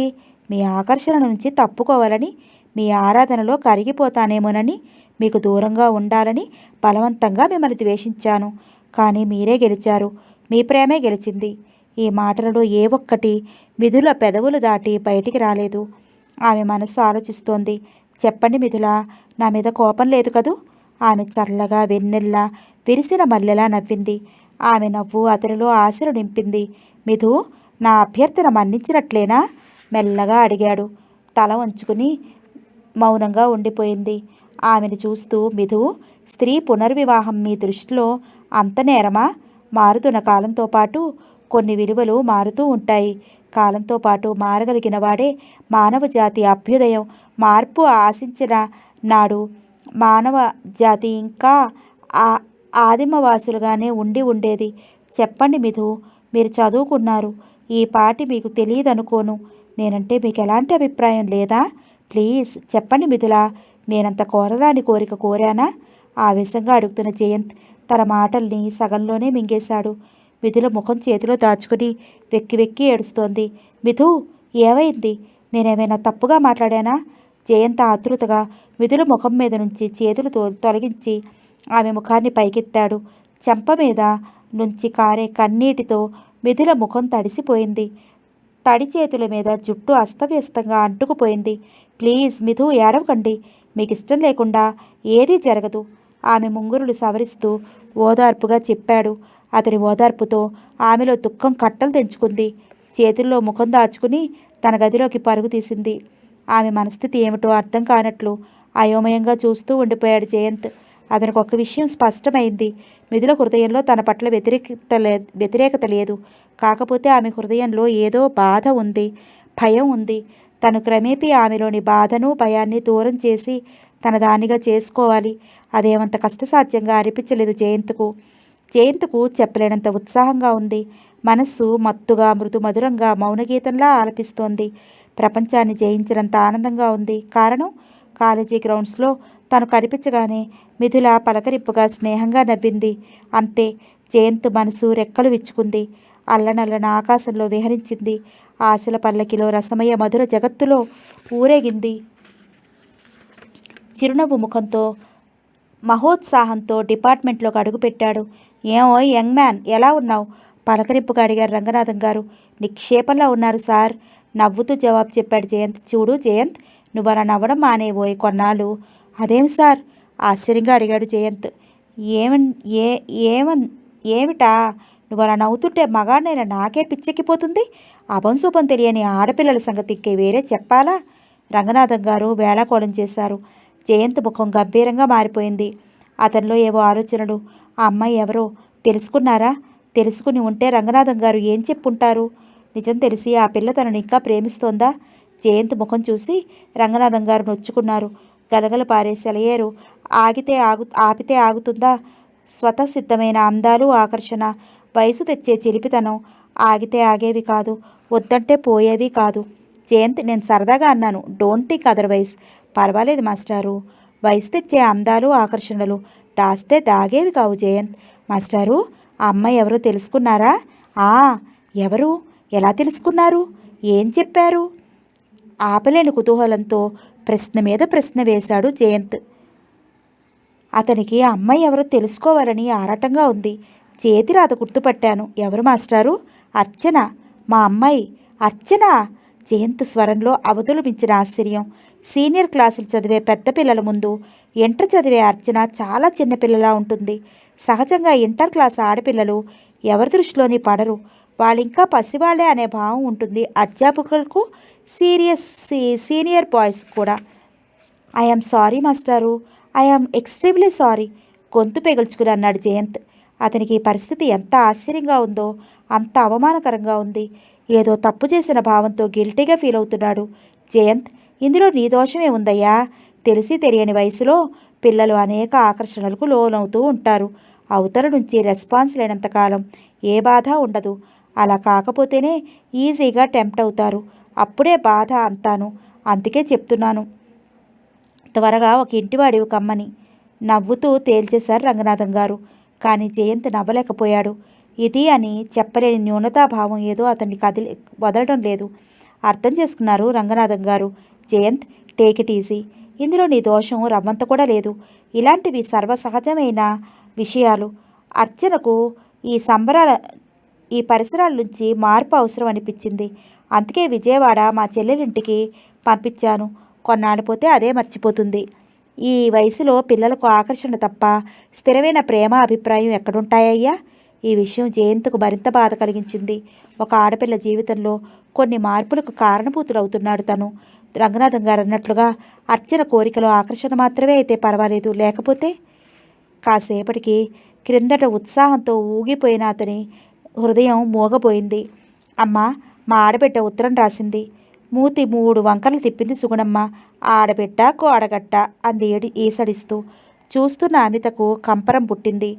[SPEAKER 1] మీ ఆకర్షణ నుంచి తప్పుకోవాలని, మీ ఆరాధనలో కరిగిపోతానేమోనని, మీకు దూరంగా ఉండాలని బలవంతంగా మిమ్మల్ని ద్వేషించాను. కానీ మీరే గెలిచారు. మీ ప్రేమే గెలిచింది. ఈ మాటలలో ఏ ఒక్కటి మిథుల పెదవులు దాటి బయటికి రాలేదు. ఆమె మనస్సు ఆలోచిస్తోంది. చెప్పండి మిథుల, నా మీద కోపం లేదు కదూ? ఆమె చల్లగా వెన్నెల్లా విరిసిన మల్లెలా నవ్వింది. ఆమె నవ్వు అతనిలో ఆశలు నింపింది. మిథు, నా అభ్యర్థన మన్నించినట్లేనా? మెల్లగా అడిగాడు. తల వంచుకుని మౌనంగా ఉండిపోయింది. ఆమెను చూస్తూ, మిథు, స్త్రీ పునర్వివాహం మీ దృష్టిలో అంత నేరమా? మారుతున్న కాలంతో పాటు కొన్ని విలువలు మారుతూ ఉంటాయి. కాలంతో పాటు మారగలిగిన వాడే మానవ జాతి అభ్యుదయం. మార్పు ఆశించిన నాడు మానవ జాతి ఇంకా ఆ ఆదిమవాసులుగానే ఉండి ఉండేది. చెప్పండి మిథు, మీరు చదువుకున్నారు. ఈ పాటి మీకు తెలియదనుకోను. నేనంటే మీకు ఎలాంటి అభిప్రాయం లేదా? ప్లీజ్ చెప్పండి మిథుల, నేనంత కోరరాని కోరిక కోరానా? ఆవేశంగా అడుగుతున్న జయంత్ తన మాటల్ని సగంలోనే మింగేశాడు. మిథుల ముఖం చేతిలో దాచుకుని వెక్కి వెక్కి ఏడుస్తోంది. మిథు, ఏమైంది? నేనేమైనా తప్పుగా మాట్లాడానా? జయంత్ ఆతృతగా మిథుల ముఖం మీద నుంచి చేతులు తొలగించి ఆమె ముఖాన్ని పైకెత్తాడు. చెంప మీద నుంచి కారే కన్నీటితో మిథుల ముఖం తడిసిపోయింది. తడి చేతుల మీద జుట్టు అస్తవ్యస్తంగా అంటుకుపోయింది. ప్లీజ్ మిథు, ఏడవకండి. మీకు ఇష్టం లేకుండా ఏదీ జరగదు. ఆమె ముంగురులు సవరిస్తూ ఓదార్పుగా చెప్పాడు. అతని ఓదార్పుతో ఆమెలో దుఃఖం కట్టలు తెంచుకుంది. చేతుల్లో ముఖం దాచుకుని తన గదిలోకి పరుగు తీసింది. ఆమె మనస్థితి ఏమిటో అర్థం కానట్లు అయోమయంగా చూస్తూ ఉండిపోయాడు జయంత్. అతనికి ఒక విషయం స్పష్టమైంది. మిథుల హృదయంలో తన పట్ల వ్యతిరేకత లేదు. కాకపోతే ఆమె హృదయంలో ఏదో బాధ ఉంది, భయం ఉంది. తను క్రమేపీ ఆమెలోని బాధను, భయాన్ని దూరం చేసి తన దానిగా చేసుకోవాలి. అదేమంత కష్టసాధ్యంగా అనిపించలేదు జయంత్కు చెప్పలేనంత ఉత్సాహంగా ఉంది. మనస్సు మత్తుగా, మృదు మధురంగా, మౌనగీతంలా ఆలపిస్తోంది. ప్రపంచాన్ని జయించినంత ఆనందంగా ఉంది. కారణం, కాలేజీ గ్రౌండ్స్లో తను కనిపించగానే మిథుల పలకరింపుగా స్నేహంగా నవ్వింది. అంతే. జయంత్ మనసు రెక్కలు విచ్చుకుంది. అల్లనల్లన ఆకాశంలో విహరించింది. ఆశల పల్లకిలో రసమయ మధుర జగత్తులో ఊరేగింది. చిరునవ్వు ముఖంతో మహోత్సాహంతో డిపార్ట్మెంట్లోకి అడుగుపెట్టాడు. ఏమో యంగ్ మ్యాన్, ఎలా ఉన్నావు? పలకరింపుగా అడిగారు రంగనాథం గారు. నిక్షేపంలా ఉన్నారు సార్, నవ్వుతూ జవాబు చెప్పాడు జయంత్. చూడు జయంత్, నువ్వు అలా నవ్వడం మానేవోయ్ కొన్నాళ్ళు. అదేం సార్? ఆశ్చర్యంగా అడిగాడు జయంత్. ఏమిటా? నువ్వు అలా నవ్వుతుంటే మగాడినైనా నాకే పిచ్చెక్కిపోతుంది. అభంశుభం తెలియని ఆడపిల్లల సంగతి ఇంకే వేరే చెప్పాలా? రంగనాథం గారు వేళాకోళం చేశారు. జయంత్ ముఖం గంభీరంగా మారిపోయింది. అతనిలో ఏవో ఆలోచనలు. ఆ అమ్మాయి ఎవరో తెలుసుకున్నారా? తెలుసుకుని ఉంటే రంగనాథం గారు ఏం చెప్పుంటారు? నిజం తెలిసి ఆ పిల్ల తనను ఇంకా ప్రేమిస్తోందా? జయంత్ ముఖం చూసి రంగనాథం గారు నొచ్చుకున్నారు. గలగల పారే సెలయేరు ఆపితే ఆగుతుందా? స్వతసిద్ధమైన అందాలు, ఆకర్షణ, వయసు తెచ్చే చిలిపితనం ఆగితే ఆగేవి కాదు, వద్దంటే పోయేవి కాదు. జయంత్, నేను సరదాగా అన్నాను. Don't think otherwise. పర్వాలేదు మాస్టారు. వయసు తెచ్చే అందాలు, ఆకర్షణలు దాస్తే దాగేవి కావు జయంత్. మాస్టారు, ఆ అమ్మాయి ఎవరో తెలుసుకున్నారా? ఎవరు? ఎలా తెలుసుకున్నారు? ఏం చెప్పారు? ఆపలేని కుతూహలంతో ప్రశ్న మీద ప్రశ్న వేశాడు జయంత్. అతనికి ఆ అమ్మాయి ఎవరో తెలుసుకోవాలని ఆరాటంగా ఉంది. చేతి రాత గుర్తుపట్టాను. ఎవరు మాస్టారు? అర్చన. మా అమ్మాయి. అర్చన! జయంత్ స్వరంలో అవధులు మించిన ఆశ్చర్యం. సీనియర్ క్లాసులు చదివే పెద్ద పిల్లల ముందు ఇంటర్ చదివే అర్చన చాలా చిన్నపిల్లలా ఉంటుంది. సహజంగా ఇంటర్ క్లాస్ ఆడపిల్లలు ఎవరి దృష్టిలోని పడరు. వాళ్ళింకా పసివాళ్లే అనే భావం ఉంటుంది అధ్యాపకులకు, సీనియర్ బాయ్స్ కూడా. ఐఎమ్ సారీ మాస్టారు. I'm extremely sorry. గొంతు పెగుల్చుకుని అన్నాడు జయంత్. అతనికి ఈ పరిస్థితి ఎంత ఆశ్చర్యంగా ఉందో అంత అవమానకరంగా ఉంది. ఏదో తప్పు చేసిన భావంతో గిల్టీగా ఫీల్ అవుతున్నాడు. జయంత్, ఇందులో నీ దోషమే ఉందయ్యా. తెలిసి తెలియని వయసులో పిల్లలు అనేక ఆకర్షణలకు లోనవుతూ ఉంటారు. అవతల నుంచి రెస్పాన్స్ లేనంతకాలం ఏ బాధ ఉండదు. అలా కాకపోతేనే ఈజీగా టెంప్ట్ అవుతారు. అప్పుడే బాధ అంతాను. అందుకే చెప్తున్నాను, త్వరగా ఒక ఇంటివాడివి కమ్మని. నవ్వుతూ తేల్చేశారు రంగనాథం గారు. కానీ జయంత్ నవ్వలేకపోయాడు. ఇది అని చెప్పలేని న్యూనతాభావం ఏదో అతన్ని వదలడం లేదు. అర్థం చేసుకున్నారు Ranganatham garu. Jayant, take it easy. ఇందులో నీ దోషం రవ్వంత కూడా లేదు. ఇలాంటివి సర్వసహజమైన విషయాలు. అర్చనకు ఈ పరిసరాల నుంచి మార్పు అవసరం అనిపించింది. అందుకే విజయవాడ మా చెల్లెలింటికి పంపించాను. కొన్నాళ్ళు పోతే అదే మర్చిపోతుంది. ఈ వయసులో పిల్లలకు ఆకర్షణ తప్ప స్థిరమైన ప్రేమ అభిప్రాయం ఎక్కడుంటాయ్యా? ఈ విషయం జయంత్కు మరింత బాధ కలిగించింది. ఒక ఆడపిల్ల జీవితంలో కొన్ని మార్పులకు కారణభూతులవుతున్నాడు తను. రంగనాథం గారు అన్నట్లుగా అర్చన కోరికలో ఆకర్షణ మాత్రమే అయితే పర్వాలేదు. లేకపోతే కాసేపటికి క్రిందట ఉత్సాహంతో ఊగిపోయిన అతని హృదయం మూగపోయింది. అమ్మా, మా ఆడబిడ్డ ఉత్తరం రాసింది. మూతి 3 వంకరలు తిప్పింది సుగుణమ్మ. ఆడబిడ్డ కోడగట్ట అంది ఈసడిస్తూ. చూస్తున్న అమితకు కంపరం పుట్టింది.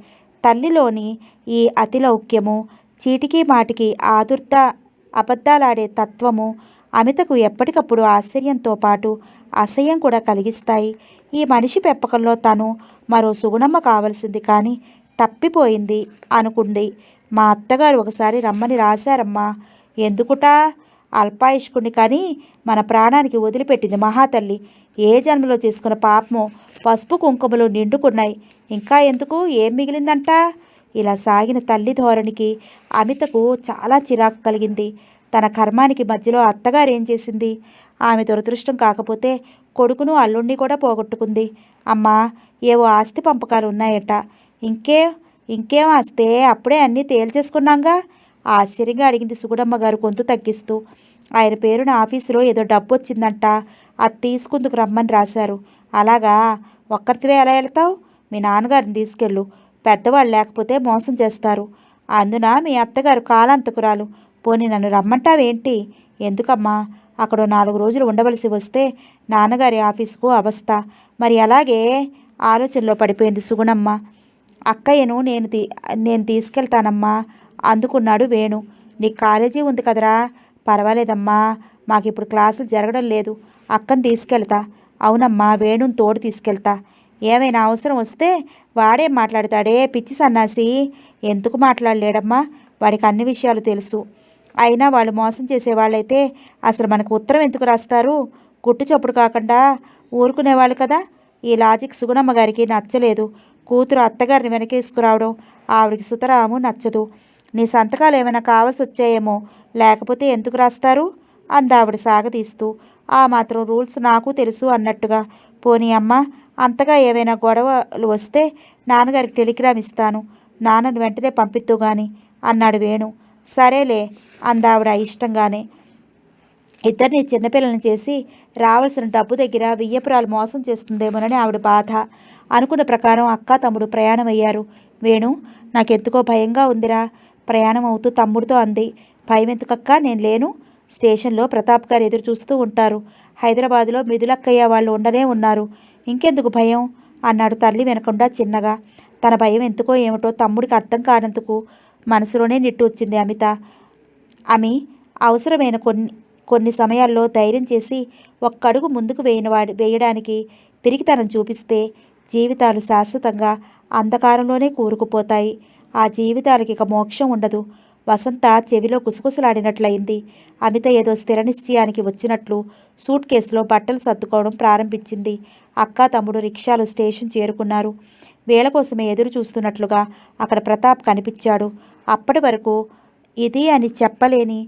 [SPEAKER 1] తల్లిలోని ఈ అతిలౌక్యము, చీటికి మాటికి ఆదుర్ద అబద్ధాలాడే తత్వము అమితకు ఎప్పటికప్పుడు ఆశ్చర్యంతో పాటు అసహ్యం కూడా కలిగిస్తాయి. ఈ మనిషి పెంపకంలో తను మరో సుగుణమ్మ కావలసింది, కానీ తప్పిపోయింది అనుకుంది. మా అత్తగారు ఒకసారి రమ్మని రాశారమ్మా. ఎందుకుటా? అల్పాయుష్కుని కానీ మన ప్రాణానికి వదిలిపెట్టింది మహాతల్లి. ఏ జన్మలో చేసుకున్న పాపమో పసుపు కుంకుమలు నిండుకున్నాయి. ఇంకా ఎందుకు? ఏం మిగిలిందంట? ఇలా సాగిన తల్లి ధోరణికి అమితకు చాలా చిరాకు కలిగింది. తన కర్మానికి మధ్యలో అత్తగారు ఏం చేసింది? ఆమె దురదృష్టం కాకపోతే కొడుకును అల్లుణ్ణి కూడా పోగొట్టుకుంది. అమ్మా, ఏవో ఆస్తి పంపకాలు ఉన్నాయట. ఇంకేం ఆస్తే? అప్పుడే అన్నీ తేల్చేసుకున్నాంగా. ఆశ్చర్యంగా అడిగింది సుగుణమ్మ గారు గొంతు తగ్గిస్తూ. ఆయన పేరున ఆఫీసులో ఏదో డబ్బు వచ్చిందంట. అది తీసుకుందుకు రమ్మని రాశారు. అలాగా? ఒక్కరితివే ఎలా వెళ్తావు? మీ నాన్నగారిని తీసుకెళ్ళు. పెద్దవాళ్ళు లేకపోతే మోసం చేస్తారు. అందున మీ అత్తగారు కాలాంతకురాలు. పోనీ నన్ను రమ్మంటావేంటి? ఎందుకమ్మా? అక్కడ 4 రోజులు ఉండవలసి వస్తే నాన్నగారి ఆఫీసుకు అవస్థ. మరి అలాగే ఆలోచనలో పడిపోయింది సుగుణమ్మ. అక్కయ్యను నేను తీసుకెళ్తానమ్మా అందుకున్నాడు వేణు. నీకు కాలేజీ ఉంది కదరా. పర్వాలేదమ్మా, మాకిప్పుడు క్లాసులు జరగడం లేదు. అక్కని తీసుకెళ్తా. అవునమ్మా, వేణుని తోడు తీసుకెళ్తా. ఏమైనా అవసరం వస్తే వాడేం మాట్లాడతాడే పిచ్చి సన్నాసి. ఎందుకు మాట్లాడలేడమ్మా? వాడికి అన్ని విషయాలు తెలుసు. అయినా వాళ్ళు మోసం చేసేవాళ్ళైతే అసలు మనకు ఉత్తరం ఎందుకు రాస్తారు? గుట్టు చప్పుడు కాకుండా ఊరుకునేవాళ్ళు కదా. ఈ లాజిక్ సుగుణమ్మ గారికి నచ్చలేదు. కూతురు అత్తగారిని వెనకేసుకురావడం ఆవిడికి సుతరాము నచ్చదు. నీ సంతకాలు ఏమైనా కావాల్సి వచ్చాయేమో, లేకపోతే ఎందుకు రాస్తారు? అందావిడ సాగతీస్తూ. ఆ మాత్రం రూల్స్ నాకు తెలుసు అన్నట్టుగా. పోనీ అమ్మ, అంతగా ఏవైనా గొడవలు వస్తే నాన్నగారికి టెలిగ్రామ్ ఇస్తాను. నాన్నను వెంటనే పంపిత్తూ గాని అన్నాడు వేణు. సరేలే అందావిడ ఇష్టంగానే. ఇద్దరిని చిన్నపిల్లల్ని చేసి రావాల్సిన డబ్బు దగ్గర వియ్యపురాలు మోసం చేస్తుందేమోనని ఆవిడ బాధ. అనుకున్న ప్రకారం అక్క తమ్ముడు ప్రయాణమయ్యారు. వేణు, నాకెందుకో భయంగా ఉందిరా. ప్రయాణం అవుతూ తమ్ముడితో అంది. భయం ఎందుకక్క? నేను లేను. స్టేషన్లో ప్రతాప్ గారు ఎదురు చూస్తూ ఉంటారు. హైదరాబాదులో మృదులక్కయ్య వాళ్ళు ఉండనే ఉన్నారు. ఇంకెందుకు భయం అన్నాడు తల్లి వినకుండా చిన్నగా. తన భయం ఎందుకో ఏమిటో తమ్ముడికి అర్థం కానందుకు మనసులోనే నిట్టూర్చింది అమిత. అవసరమైన కొన్ని సమయాల్లో ధైర్యం చేసి ఒక్కడుగు ముందుకు వేయడానికి పిరికితనం చూపిస్తే జీవితాలు శాశ్వతంగా అంధకారంలోనే కూరుకుపోతాయి. ఆ జీవితాలకి ఇక మోక్షం ఉండదు. వసంత చెవిలో కుసకుసలాడినట్లయింది. అమిత ఏదో స్థిర నిశ్చయానికి వచ్చినట్లు సూట్ కేసులో బట్టలు సర్దుకోవడం ప్రారంభించింది. అక్క తమ్ముడు రిక్షాలు స్టేషన్ చేరుకున్నారు. వేళ కోసమే ఎదురు చూస్తున్నట్లుగా అక్కడ ప్రతాప్ కనిపించాడు. అప్పటి వరకు ఇది అని చెప్పలేని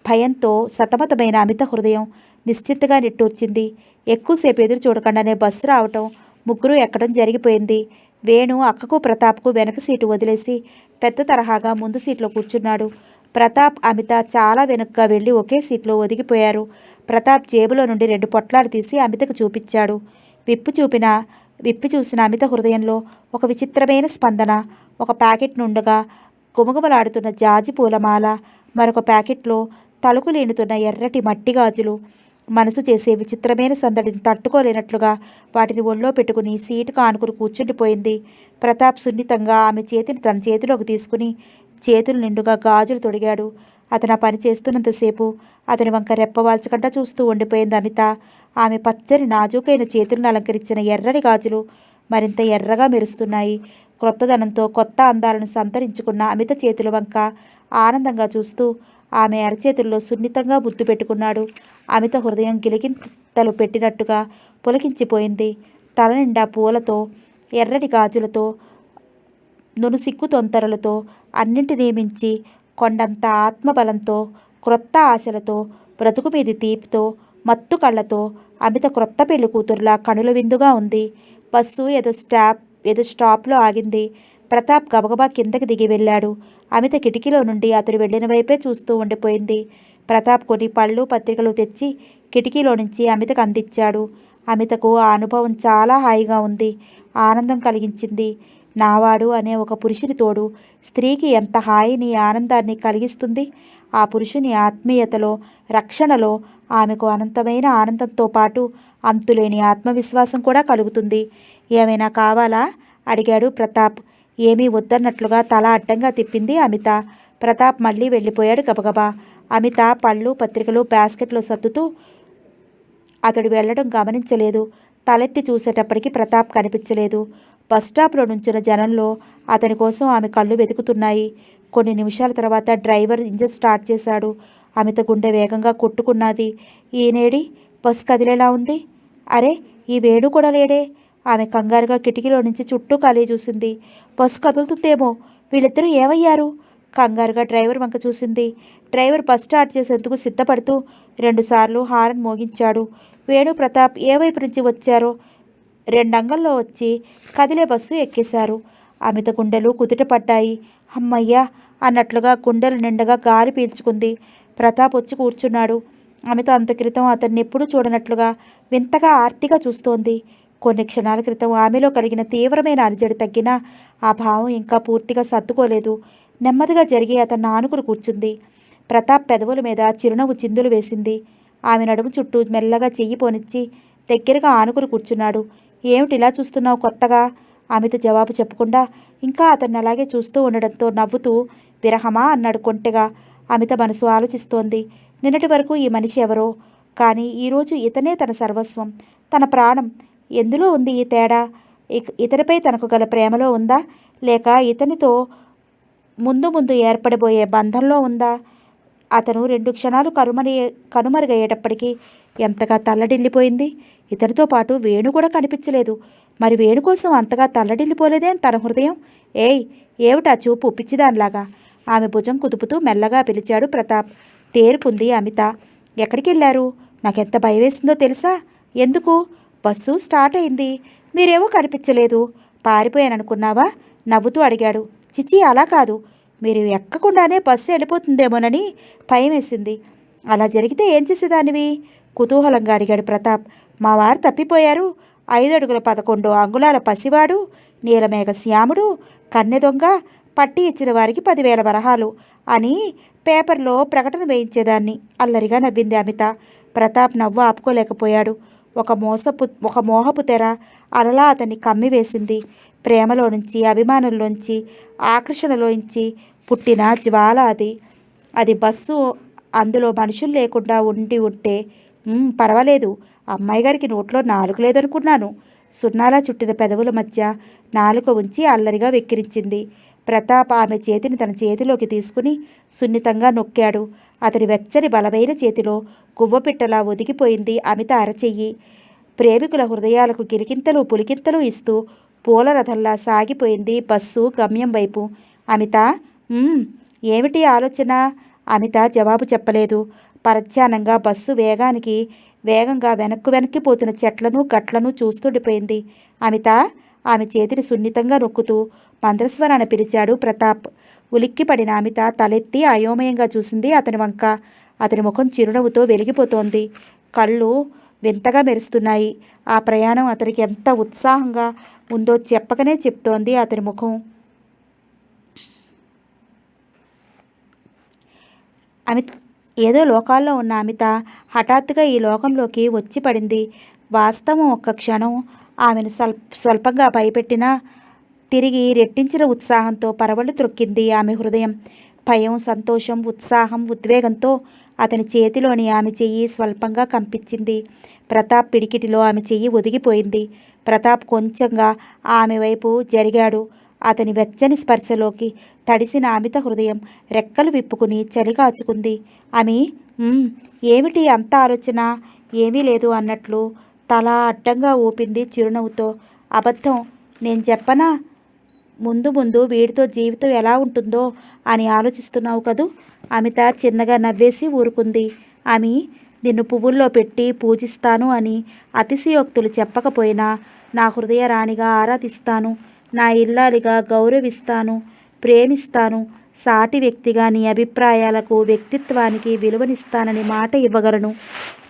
[SPEAKER 1] భయంతో సతమతమైన అమిత హృదయం నిశ్చింతగా నిట్టూర్చింది. ఎక్కువసేపు ఎదురు చూడకుండానే బస్సు రావటం, ముగ్గురు ఎక్కడం జరిగిపోయింది. వేణు అక్కకు ప్రతాప్కు వెనక సీటు వదిలేసి పెద్ద తరహాగా ముందు సీట్లో కూర్చున్నాడు. ప్రతాప్ అమిత చాలా వెనుకగా వెళ్ళి ఒకే సీట్లో ఒదిగిపోయారు. ప్రతాప్ జేబులో నుండి 2 పొట్లాలు తీసి అమితకు చూపించాడు. విప్పి చూసిన అమిత హృదయంలో ఒక విచిత్రమైన స్పందన. ఒక ప్యాకెట్ నుండగా గుమగుమలాడుతున్న జాజి పూలమాల, మరొక ప్యాకెట్లో తలుకులీనుతున్న ఎర్రటి మట్టి గాజులు. మనసు చేసే విచిత్రమైన సందడిని తట్టుకోలేనట్లుగా వాటిని ఒళ్ళో పెట్టుకుని సీటుకు ఆనుకుని కూర్చుండిపోయింది. ప్రతాప్ సున్నితంగా ఆమె చేతిని తన చేతిలోకి తీసుకుని చేతులు నిండుగా గాజులు తొడిగాడు. అతను ఆ పని చేస్తున్నంతసేపు అతని వంక రెప్పవాల్చకుండా చూస్తూ ఉండిపోయింది అమిత. ఆమె పచ్చని నాజూకైన చేతులను అలంకరించిన ఎర్రని గాజులు మరింత ఎర్రగా మెరుస్తున్నాయి. క్రొత్తదనంతో కొత్త అందాలను సంతరించుకున్న అమిత చేతుల వంక ఆనందంగా చూస్తూ ఆమె అరచేతుల్లో సున్నితంగా ముద్దు పెట్టుకున్నాడు. అమిత హృదయం గిలిగింతలు పెట్టినట్టుగా పులకించిపోయింది. తల నిండా పూలతో, ఎర్రటి గాజులతో, నునుసిక్కు తొంతరలతో, అన్నింటినీ మించి కొండంత ఆత్మబలంతో, క్రొత్త ఆశలతో, బ్రతుకు మీది తీపితో, మత్తు కళ్ళతో అమిత క్రొత్త పెళ్లి కూతురులా కనుల విందుగా ఉంది. బస్సు ఏదో స్టాప్లో ఆగింది. ప్రతాప్ గబగబా కిందకి దిగి వెళ్ళాడు. అమిత కిటికీలో నుండి అతడు వెళ్ళిన వైపే చూస్తూ ఉండిపోయింది. ప్రతాప్ కొన్ని పళ్ళు పత్రికలు తెచ్చి కిటికీలో నుంచి అమితకు అందించాడు. అమితకు ఆ అనుభవం చాలా హాయిగా ఉంది, ఆనందం కలిగించింది. నావాడు అనే ఒక పురుషుని తోడు స్త్రీకి ఎంత హాయిని, ఆనందాన్ని కలిగిస్తుంది. ఆ పురుషుని ఆత్మీయతలో, రక్షణలో ఆమెకు అనంతమైన ఆనందంతో పాటు అంతులేని ఆత్మవిశ్వాసం కూడా కలుగుతుంది. ఏమైనా కావాలా? అడిగాడు ప్రతాప్. ఏమీ వద్దన్నట్లుగా తల అడ్డంగా తిప్పింది అమిత. ప్రతాప్ మళ్ళీ వెళ్ళిపోయాడు గబగబా. అమిత పళ్ళు పత్రికలు బాస్కెట్లో సర్దుతూ అతడు వెళ్ళడం గమనించలేదు. తలెత్తి చూసేటప్పటికి ప్రతాప్ కనిపించలేదు. బస్టాప్లో నుంచిన జనంలో అతని కోసం ఆమె కళ్ళు వెతుకుతున్నాయి. కొన్ని నిమిషాల తర్వాత డ్రైవర్ ఇంజన్ స్టార్ట్ చేశాడు. అమిత గుండె వేగంగా కొట్టుకున్నది. ఈనేడి? బస్సు కదిలేలా ఉంది. అరే, ఈ వేణు కూడా లేడే. ఆమె కంగారుగా కిటికీలో నుంచి చుట్టూ ఖాళీ చూసింది. బస్సు కదులుతుందేమో. వీళ్ళిద్దరూ ఏమయ్యారు? కంగారుగా డ్రైవర్ వంక చూసింది. డ్రైవర్ బస్ స్టార్ట్ చేసేందుకు సిద్ధపడుతూ 2 సార్లు హారన్ మోగించాడు. వేణు ప్రతాప్ ఏ వైపు నుంచి వచ్చారో 2 అంగల్లో వచ్చి కదిలే బస్సు ఎక్కేశారు. అమిత గుండెలు కుదుటపడ్డాయి. అమ్మయ్యా అన్నట్లుగా గుండెలు నిండగా గాలి పీల్చుకుంది. ప్రతాప్ వచ్చి కూర్చున్నాడు. అమిత అంత క్రితం అతన్ని ఎప్పుడూ చూడనట్లుగా వింతగా ఆర్తిగా చూస్తోంది. కొన్ని క్షణాల క్రితం ఆమెలో కలిగిన తీవ్రమైన అలజడి తగ్గినా ఆ భావం ఇంకా పూర్తిగా సర్దుకోలేదు. నెమ్మదిగా జరిగి అతన్ని ఆనుకుని కూర్చుంది. ప్రతాప్ పెదవుల మీద చిరునవ్వు చిందులు వేసింది. ఆమె నడుము చుట్టూ మెల్లగా చెయ్యి పోనిచ్చి దగ్గరగా ఆనుకుని కూర్చున్నాడు. ఏమిటిలా చూస్తున్నావు కొత్తగా? అమిత జవాబు చెప్పకుండా ఇంకా అతన్ని అలాగే చూస్తూ ఉండడంతో నవ్వుతూ విరహమా అన్నాడు కొంటెగా. అమిత మనసు ఆలోచిస్తోంది. నిన్నటి వరకు ఈ మనిషి ఎవరో, కానీ ఈరోజు ఇతనే తన సర్వస్వం, తన ప్రాణం. ఎందులో ఉంది ఈ తేడా? ఇతనిపై తనకు గల ప్రేమలో ఉందా, లేక ఇతనితో ముందు ముందు ఏర్పడబోయే బంధంలో ఉందా? అతను 2 క్షణాలు కనుమరుగయ్యేటప్పటికీ ఎంతగా తల్లడిల్లిపోయింది. ఇతనితో పాటు వేణు కూడా కనిపించలేదు. మరి వేణు కోసం అంతగా తల్లడిల్లిపోలేదేం తన హృదయం? ఏయ్, ఏమిటా చూపు పిచ్చిదానిలాగా? ఆమె భుజం కుదుపుతూ మెల్లగా పిలిచాడు ప్రతాప్. తేరుకుంది అమిత. ఎక్కడికి వెళ్ళారు? నాకెంత భయం వేసిందో తెలుసా? ఎందుకు? బస్సు స్టార్ట్ అయింది, మీరేమో కనిపించలేదు. పారిపోయాననుకున్నావా? నవ్వుతూ అడిగాడు. చిచి, అలా కాదు. మీరు ఎక్కకుండానే బస్సు వెళ్ళిపోతుందేమోనని భయం వేసింది. అలా జరిగితే ఏం చేసేదానివి? కుతూహలంగా అడిగాడు ప్రతాప్. మా వారు తప్పిపోయారు. 5 అడుగుల 11 అంగుళాల పసివాడు, నీలమేఘ శ్యాముడు, కన్నె దొంగ, పట్టి ఇచ్చిన వారికి 10,000 వరహాలు అని పేపర్లో ప్రకటన వేయించేదాన్ని. అల్లరిగా నవ్వింది అమిత. ప్రతాప్ నవ్వు ఆపుకోలేకపోయాడు. ఒక మోహపు తెర అలలా అతన్ని కమ్మివేసింది. ప్రేమలో నుంచి, అభిమానంలోంచి, ఆకర్షణలోంచి పుట్టిన జ్వాల అది. అది బస్సు. అందులో మనుషులు లేకుండా ఉంటే పర్వాలేదు. అమ్మాయి గారికి నోట్లో నాలుక లేదనుకున్నాను. సున్నాలా చుట్టిన పెదవుల మధ్య నాలుక ఉంచి అల్లరిగా వెక్కిరించింది. ప్రతాప్ ఆమె చేతిని తన చేతిలోకి తీసుకుని సున్నితంగా నొక్కాడు. అతని వెచ్చని బలమైన చేతిలో గువ్వపిట్టలా ఒదిగిపోయింది అమిత అరచెయ్యి. ప్రేమికుల హృదయాలకు గిలికింతలు పులికింతలు ఇస్తూ పూల రథంలా సాగిపోయింది బస్సు గమ్యం వైపు. అమిత, ఏమిటి ఆలోచన? అమిత జవాబు చెప్పలేదు. పరధ్యానంగా బస్సు వేగంగా వెనక్కిపోతున్న చెట్లను గట్లను చూస్తుండిపోయింది. అమిత, ఆమె చేతిని సున్నితంగా నొక్కుతూ మంద్రస్వరాన పిలిచాడు ప్రతాప్. ఉలిక్కిపడిన అమిత తలెత్తి అయోమయంగా చూసింది అతని వంక. అతని ముఖం చిరునవ్వుతో వెలిగిపోతోంది. కళ్ళు వింతగా మెరుస్తున్నాయి. ఆ ప్రయాణం అతనికి ఎంత ఉత్సాహంగా ఉందో చెప్పకనే చెప్తోంది అతని ముఖం. ఏదో లోకాల్లో ఉన్న అమిత హఠాత్తుగా ఈ లోకంలోకి వచ్చి పడింది. వాస్తవం ఒక్క క్షణం ఆమెను స్వల్పంగా భయపెట్టినా తిరిగి రెట్టించిన ఉత్సాహంతో పరవళ్ళు త్రొక్కింది ఆమె హృదయం. భయం, సంతోషం, ఉత్సాహం, ఉద్వేగంతో అతని చేతిలోని ఆమె చెయ్యి స్వల్పంగా కంపించింది. ప్రతాప్ పిడికిటిలో ఆమె చెయ్యి ఒదిగిపోయింది. ప్రతాప్ కొంచెంగా ఆమె వైపు జరిగాడు. అతని వెచ్చని స్పర్శలోకి తడిసిన అమిత హృదయం రెక్కలు విప్పుకుని చలి కాచుకుంది. ఏమిటి అంత ఆలోచన? ఏమీ లేదు అన్నట్లు తల అడ్డంగా ఊపింది చిరునవ్వుతో. అబద్ధం, నేను చెప్పనా? ముందు వీడితో జీవితం ఎలా ఉంటుందో అని ఆలోచిస్తున్నావు కదూ? అమిత చిన్నగా నవ్వేసి ఊరుకుంది. నిన్ను పువ్వుల్లో పెట్టి పూజిస్తాను అని అతిశయోక్తులు చెప్పకపోయినా నా హృదయ రాణిగా ఆరాధిస్తాను, నా ఇల్లాలిగా గౌరవిస్తాను, ప్రేమిస్తాను. సాటి వ్యక్తిగా నీ అభిప్రాయాలకు, వ్యక్తిత్వానికి విలువనిస్తానని మాట ఇవ్వగలను.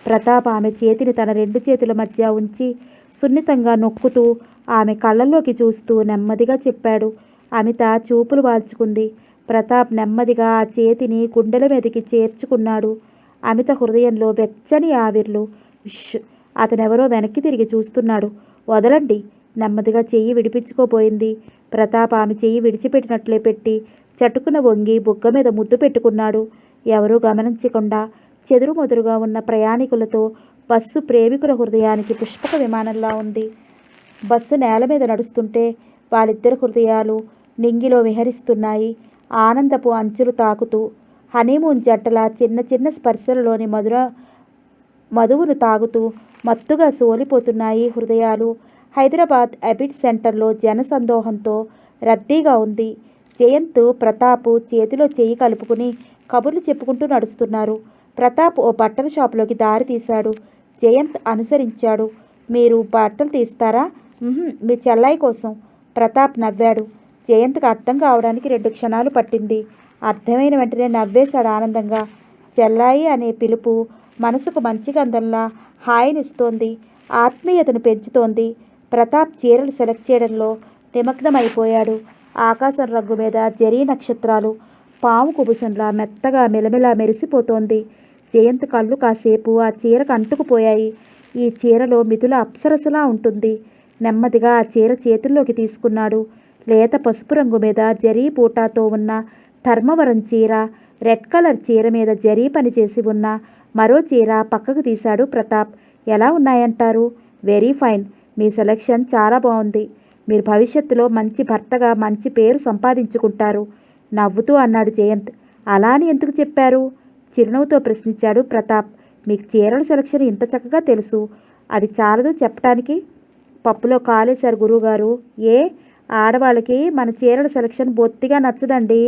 [SPEAKER 1] ప్రతాప్ ఆమె చేతిని తన 2 చేతుల మధ్య ఉంచి సున్నితంగా నొక్కుతూ ఆమె కళ్ళల్లోకి చూస్తూ నెమ్మదిగా చెప్పాడు. అమిత చూపులు వాల్చుకుంది. ప్రతాప్ నెమ్మదిగా ఆ చేతిని గుండెల మీదకి చేర్చుకున్నాడు. అమిత హృదయంలో వెచ్చని ఆవిర్లు. అతనెవరో వెనక్కి తిరిగి చూస్తున్నాడు. వదలండి. నెమ్మదిగా చెయ్యి విడిపించుకోబోయింది. ప్రతాప్ ఆమె చెయ్యి విడిచిపెట్టినట్లే పెట్టి చటుకున వంగి బుగ్గ మీద ముద్దు పెట్టుకున్నాడు. ఎవరూ గమనించకుండా చెదురుమదురుగా ఉన్న ప్రయాణికులతో బస్సు ప్రేమికుల హృదయానికి పుష్పక విమానంలా ఉంది. బస్సు నేల మీద నడుస్తుంటే వాళ్ళిద్దరి హృదయాలు నింగిలో విహరిస్తున్నాయి, ఆనందపు అంచులు తాకుతూ. హనీమూన్ జంటల చిన్న చిన్న స్పర్శలలోని మధువును తాగుతూ మత్తుగా సోలిపోతున్నాయి హృదయాలు. హైదరాబాద్ అబిడ్ సెంటర్లో జనసందోహంతో రద్దీగా ఉంది. జయంత్, ప్రతాప్ చేతిలో చెయ్యి కలుపుకుని కబుర్లు చెప్పుకుంటూ నడుస్తున్నారు. ప్రతాప్ ఓ బట్టల షాపులోకి దారి తీశాడు. జయంత్ అనుసరించాడు. మీరు బట్టలు తీస్తారా? మీ చెల్లాయి కోసం. ప్రతాప్ నవ్వాడు. జయంత్కి అర్థం కావడానికి 2 క్షణాలు పట్టింది. అర్థమైన వెంటనే నవ్వేశాడు ఆనందంగా. చెల్లాయి అనే పిలుపు మనసుకు మంచి గంధంలా హాయినిస్తోంది, ఆత్మీయతను పెంచుతోంది. ప్రతాప్ చీరలు సెలెక్ట్ చేయడంలో నిమగ్నమైపోయాడు. ఆకాశం రంగు మీద జరీ నక్షత్రాలు పాము కుబుసంలా మెత్తగా మెలమెలా మెరిసిపోతోంది. జయంత్ కళ్ళు కాసేపు ఆ చీరకు అంటుకుపోయాయి. ఈ చీరలో మిథుల అప్సరసలా ఉంటుంది. నెమ్మదిగా ఆ చీర చేతుల్లోకి తీసుకున్నాడు. లేత పసుపు రంగు మీద జరీ బూటాతో ఉన్న ధర్మవరం చీర, రెడ్ కలర్ చీర మీద జరీ పని చేసి ఉన్న మరో చీర పక్కకు తీశాడు ప్రతాప్. ఎలా ఉన్నాయంటారు? Very fine. మీ సెలెక్షన్ చాలా బాగుంది. మీరు భవిష్యత్తులో మంచి భర్తగా మంచి పేరు సంపాదించుకుంటారు నవ్వుతూ అన్నాడు జయంత్. అలా అని ఎందుకు చెప్పారు? చిరునవ్వుతో ప్రశ్నించాడు ప్రతాప్. మీకు చీరల సెలక్షన్ ఇంత చక్కగా తెలుసు, అది చాలదు చెప్పటానికి? పప్పులో కాలేశారు గురువుగారు. ఆడవాళ్ళకి మన చీరల సెలక్షన్ బొత్తిగా నచ్చదండి.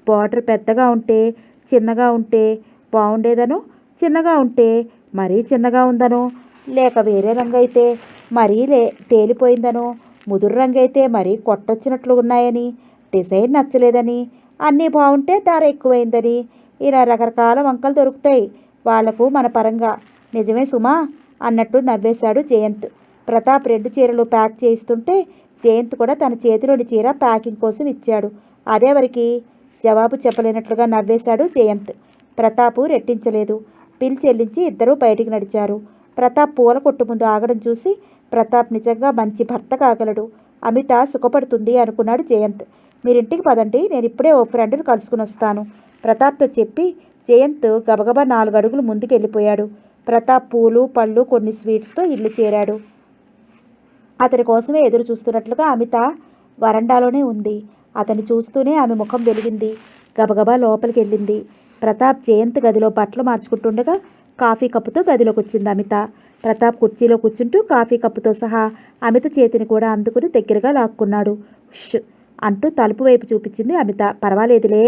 [SPEAKER 1] బార్డర్ పెద్దగా ఉంటే, చిన్నగా ఉంటే బాగుండేదనో, చిన్నగా ఉంటే మరీ చిన్నగా ఉందనో, లేక వేరే రంగు అయితే మరీ తేలిపోయిందనో, ముదురు రంగు అయితే మరీ కొట్టొచ్చినట్లు ఉన్నాయని, డిజైన్ నచ్చలేదని, అన్నీ బాగుంటే ధర ఎక్కువైందని, ఇలా రకరకాల వంకలు దొరుకుతాయి వాళ్లకు మన పరంగా. నిజమే సుమా అన్నట్టు నవ్వేశాడు జయంత్. ప్రతాప్ 2 చీరలు ప్యాక్ చేయిస్తుంటే జయంత్ కూడా తన చేతిలోని చీర ప్యాకింగ్ కోసం ఇచ్చాడు. అదేవరికి? జవాబు చెప్పలేనట్లుగా నవ్వేశాడు జయంత్. ప్రతాపు రెట్టించలేదు. బిల్ చెల్లించి ఇద్దరూ బయటికి నడిచారు. ప్రతాప్ పూల కొట్టు ముందు ఆగడం చూసి ప్రతాప్ నిజంగా మంచి భర్త కాగలడు, అమిత సుఖపడుతుంది అనుకున్నాడు జయంత్. మీరింటికి పదండి, నేను ఇప్పుడే ఓ ఫ్రెండ్ని కలుసుకుని వస్తాను ప్రతాప్తో చెప్పి జయంత్ గబగబా 4 అడుగులు ముందుకు వెళ్ళిపోయాడు. ప్రతాప్ పూలు, పళ్ళు, కొన్ని స్వీట్స్తో ఇల్లు చేరాడు. అతని కోసమే ఎదురు చూస్తున్నట్లుగా అమిత వరండాలోనే ఉంది. అతన్ని చూస్తూనే ఆమె ముఖం వెలిగింది. గబగబా లోపలికి వెళ్ళింది. ప్రతాప్ జయంత్ గదిలో బట్టలు మార్చుకుంటుండగా కాఫీ కప్పుతో గదిలోకి వచ్చింది అమిత. ప్రతాప్ కుర్చీలో కూర్చుంటూ కాఫీ కప్పుతో సహా అమిత చేతిని కూడా అందుకుని దగ్గరగా లాక్కున్నాడు. ష్ అంటూ తలుపు వైపు చూపించింది అమిత. పర్వాలేదులే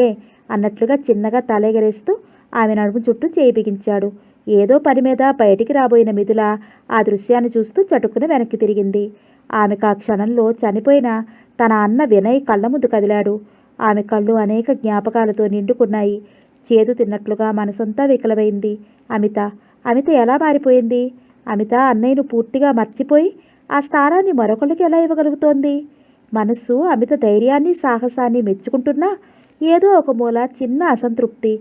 [SPEAKER 1] అన్నట్లుగా చిన్నగా తలెగరేస్తూ ఆమె నడుము చుట్టూ చేయి బిగించాడు. ఏదో పని మీద బయటికి రాబోయిన మిథుల ఆ దృశ్యాన్ని చూస్తూ చటుక్కున వెనక్కి తిరిగింది. ఆమెకు ఆ క్షణంలో చనిపోయిన తన అన్న వినయ్ కళ్ళ ముందు కదిలాడు. ఆమె కళ్ళు అనేక జ్ఞాపకాలతో నిండుకున్నాయి. చేదు తిన్నట్లుగా మనసంతా వికలమైంది. అమిత అమిత ఎలా మారిపోయింది? అమిత అన్నయ్యను పూర్తిగా మర్చిపోయి ఆ స్థానాన్ని మరొకరికి ఎలా ఇవ్వగలుగుతోంది? మనస్సు అమిత ధైర్యాన్ని సాహసాన్ని మెచ్చుకుంటున్నా ఏదో ఒక మూల చిన్న అసంతృప్తి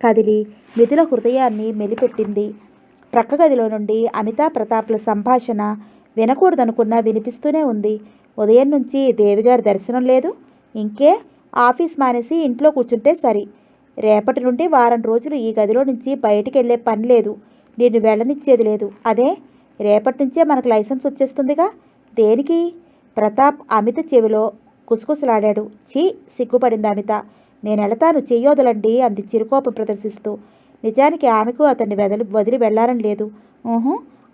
[SPEAKER 1] కదిలి మిథుల హృదయాన్ని మెలిపెట్టింది. ప్రక్క గదిలో నుండి అమితా ప్రతాప్ల సంభాషణ వినకూడదనుకున్నా వినిపిస్తూనే ఉంది. ఉదయం నుంచి దేవిగారి దర్శనం లేదు. ఇంకే ఆఫీస్ మానేసి ఇంట్లో కూర్చుంటే సరి. రేపటి నుండి వారం రోజులు ఈ గదిలో నుంచి బయటికి వెళ్ళే పని లేదు. నిన్ను వెళ్ళనిచ్చేది లేదు. అదే రేపటి నుంచే మనకు లైసెన్స్ వచ్చేస్తుందిగా. దేనికి? ప్రతాప్ అమిత చెవిలో కుసకుసలాడాడు. ఛీ సిగ్గుపడింది అమిత. నేను వెళతాను చెయ్యొదలండి అంది చిరుకోపం ప్రదర్శిస్తూ. నిజానికి ఆమెకు అతన్ని వదిలి వెళ్ళాలని లేదు.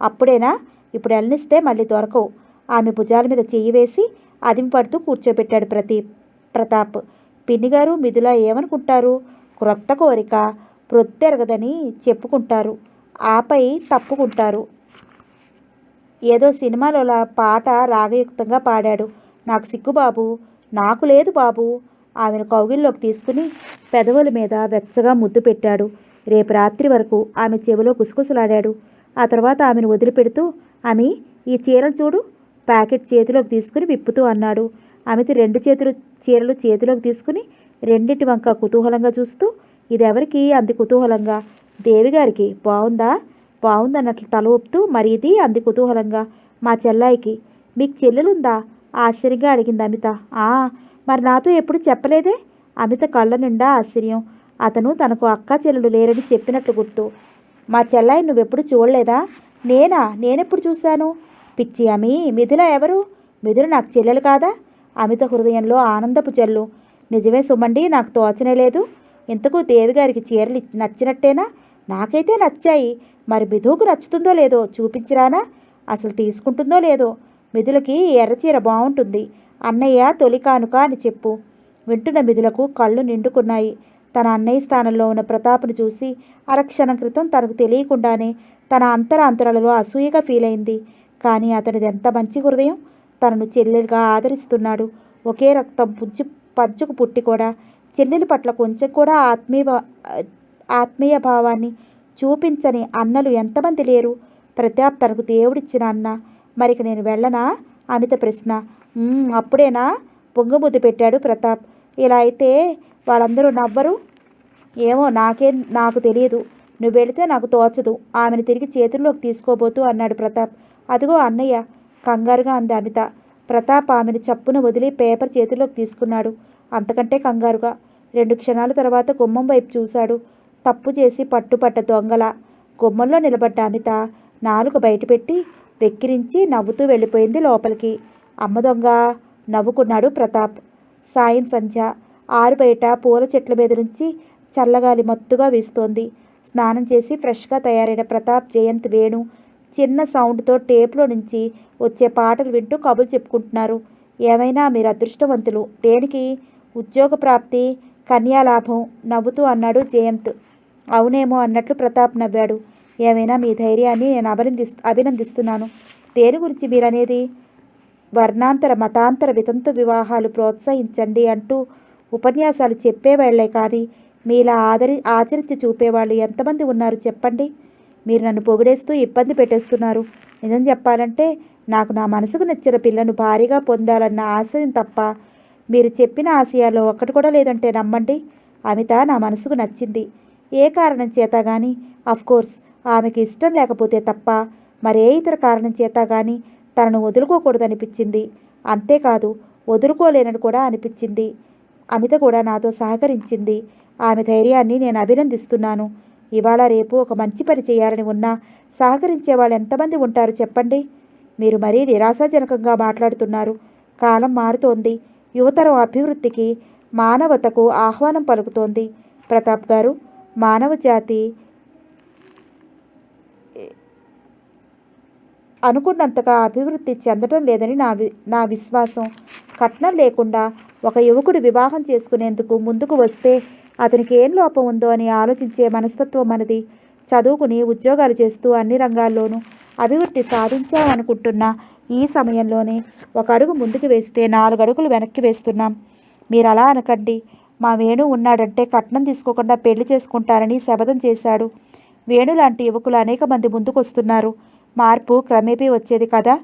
[SPEAKER 1] అప్పుడేనా? ఇప్పుడు వెళ్ళనిస్తే మళ్ళీ దొరకవు. ఆమె భుజాల మీద చెయ్యి వేసి అదింపడుతూ కూర్చోబెట్టాడు ప్రతాప్. పిన్నిగారు మిథుల ఏమనుకుంటారు? క్రొత్త కోరిక ప్రొత్తెరగదని చెప్పుకుంటారు. ఆపై తప్పుకుంటారు. ఏదో సినిమాలోలా పాట రాగయుక్తంగా పాడాడు. నాకు సిగ్గు బాబు. నాకు లేదు బాబు. ఆమెను కౌగిల్లోకి తీసుకుని పెదవుల మీద వెచ్చగా ముద్దు పెట్టాడు. రేపు రాత్రి వరకు ఆమె చెవిలో కుసకుసలాడాడు. ఆ తర్వాత ఆమెను వదిలిపెడుతూ ఆమె ఈ చీరలు చూడు ప్యాకెట్ చేతిలోకి తీసుకుని విప్పుతూ అన్నాడు. ఆమెతి రెండు చీరలు చేతిలోకి తీసుకుని రెండింటి వంక కుతూహలంగా చూస్తూ ఇదెవరికి అంది కుతూహలంగా. దేవిగారికి. బాగుందన్నట్లు తల ఊపుతూ మరి ఇది అంది కుతూహలంగా. మా చెల్లాయికి. మీకు చెల్లెలుందా? ఆశ్చర్యంగా అడిగింది అమిత. మరి నాతో ఎప్పుడు చెప్పలేదే? అమిత కళ్ళ నిండా ఆశ్చర్యం. అతను తనకు అక్కా చెల్లెలు లేరని చెప్పినట్లు గుర్తు. మా చెల్లాయి నువ్వెప్పుడు చూడలేదా? నేనెప్పుడు చూశాను? పిచ్చి అమి, మిథుల ఎవరు? మిథుల నాకు చెల్లెలు కాదా? అమిత హృదయంలో ఆనందపు జల్లు. నిజమే సుమండి, నాకు తోచనే లేదు. ఇంతకు దేవిగారికి చీరలు నచ్చినట్టేనా? నాకైతే నచ్చాయి. మరి మిథుకు నచ్చుతుందో లేదో చూపించిరానా? అసలు తీసుకుంటుందో లేదో? మిథులకి ఎర్రచీర బాగుంటుంది. అన్నయ్య తొలి కానుక అని చెప్పు. వింటున్న మిథులకు కళ్ళు నిండుకున్నాయి. తన అన్నయ్య స్థానంలో ఉన్న ప్రతాప్ను చూసి అరక్షణం క్రితం తనకు తెలియకుండానే తన అంతరాలలో అసూయగా ఫీల్ అయింది. కానీ అతనిది ఎంత మంచి హృదయం. తనను చెల్లెలుగా ఆదరిస్తున్నాడు. ఒకే రక్తం పంచుకు పుట్టి కూడా చెల్లెలి పట్ల కొంచెం కూడా ఆత్మీయ భావాన్ని చూపించని అన్నలు ఎంతమంది లేరు? ప్రతాప్ తనకు దేవుడిచ్చిన అన్న. మరిక నేను వెళ్ళనా? అమిత ప్రశ్న. అప్పుడేనా? పొంగుముద్దు పెట్టాడు ప్రతాప్. ఇలా అయితే వాళ్ళందరూ నవ్వరు? ఏమో నాకు తెలియదు. నువ్వు వెళితే నాకు తోచదు. ఆమెను తిరిగి చేతుల్లోకి తీసుకోబోతూ అన్నాడు ప్రతాప్. అదిగో అన్నయ్య కంగారుగా అంది అమిత. ప్రతాప్ ఆమెను చప్పున వదిలి పేపర్ చేతుల్లోకి తీసుకున్నాడు. అంతకంటే కంగారుగా 2 క్షణాల తర్వాత గుమ్మం వైపు చూశాడు. తప్పు చేసి పట్టుపట్ట దొంగల. గుమ్మంలో నిలబడ్డ అమిత నాలుక బయటపెట్టి వెక్కిరించి నవ్వుతూ వెళ్ళిపోయింది లోపలికి. అమ్మ దొంగ నవ్వుకున్నాడు ప్రతాప్. సాయం సంధ్య. ఆరు బయట పూల చెట్ల మీద నుంచి చల్లగాలి మత్తుగా వీస్తోంది. స్నానం చేసి ఫ్రెష్గా తయారైన ప్రతాప్, జయంత్, వేణు చిన్న సౌండ్తో టేప్లో నుంచి వచ్చే పాటలు వింటూ కబుర్లు చెప్పుకుంటున్నారు. ఏమైనా మీరు అదృష్టవంతులు. దేనికి? ఉద్యోగ ప్రాప్తి, కన్యాలాభం నవ్వుతూ అన్నాడు జయంత్. అవునేమో అన్నట్లు ప్రతాప్ నవ్వాడు. ఏమైనా మీ ధైర్యాన్ని నేను అభినందిస్తున్నాను. దేని గురించి మీరనేది? వర్ణాంతర మతాంతర వితంతు వివాహాలు ప్రోత్సహించండి అంటూ ఉపన్యాసాలు చెప్పేవాళ్లే కానీ మీలా ఆచరించి చూపేవాళ్ళు ఎంతమంది ఉన్నారు చెప్పండి. మీరు నన్ను పొగిడేస్తూ ఇబ్బంది పెట్టేస్తున్నారు. నిజం చెప్పాలంటే నాకు నా మనసుకు నచ్చిన పిల్లను భారీగా పొందాలన్న ఆశయం తప్ప మీరు చెప్పిన ఆశయాల్లో ఒక్కటి కూడా లేదంటే నమ్మండి. అమిత నా మనసుకు నచ్చింది. ఏ కారణం చేత కానీ, అఫ్కోర్స్ ఆమెకి ఇష్టం లేకపోతే తప్ప మరే ఇతర కారణం చేత కానీ తనను వదులుకోకూడదనిపించింది. అంతేకాదు వదులుకోలేనని కూడా అనిపించింది. అమిత కూడా నాతో సహకరించింది. ఆమె ధైర్యాన్ని నేను అభినందిస్తున్నాను. ఇవాళ రేపు ఒక మంచి పని చేయాలని ఉన్నా సహకరించే వాళ్ళు ఎంతమంది ఉంటారు చెప్పండి. మీరు మరీ నిరాశాజనకంగా మాట్లాడుతున్నారు. కాలం మారుతోంది. యువతరం అభివృద్ధికి, మానవతకు ఆహ్వానం పలుకుతోంది. ప్రతాప్ గారు, మానవ జాతి అనుకున్నంతగా అభివృద్ధి చెందడం లేదని నా విశ్వాసం. కట్నం లేకుండా ఒక యువకుడు వివాహం చేసుకునేందుకు ముందుకు వస్తే అతనికి ఏం లోపం ఉందో అని ఆలోచించే మనస్తత్వం మనది. చదువుకుని ఉద్యోగాలు చేస్తూ అన్ని రంగాల్లోనూ అభివృద్ధి సాధించామనుకుంటున్న ఈ సమయంలోనే ఒక అడుగు ముందుకు వేస్తే 4 అడుగులు వెనక్కి వేస్తున్నాం. మీరు అలా అనకండి. మా వేణు ఉన్నాడంటే కట్నం తీసుకోకుండా పెళ్లి చేసుకుంటారని శపథం చేశాడు. వేణు లాంటి యువకులు అనేక మంది ముందుకొస్తున్నారు. మార్పు క్రమేపీ వచ్చేది కదా.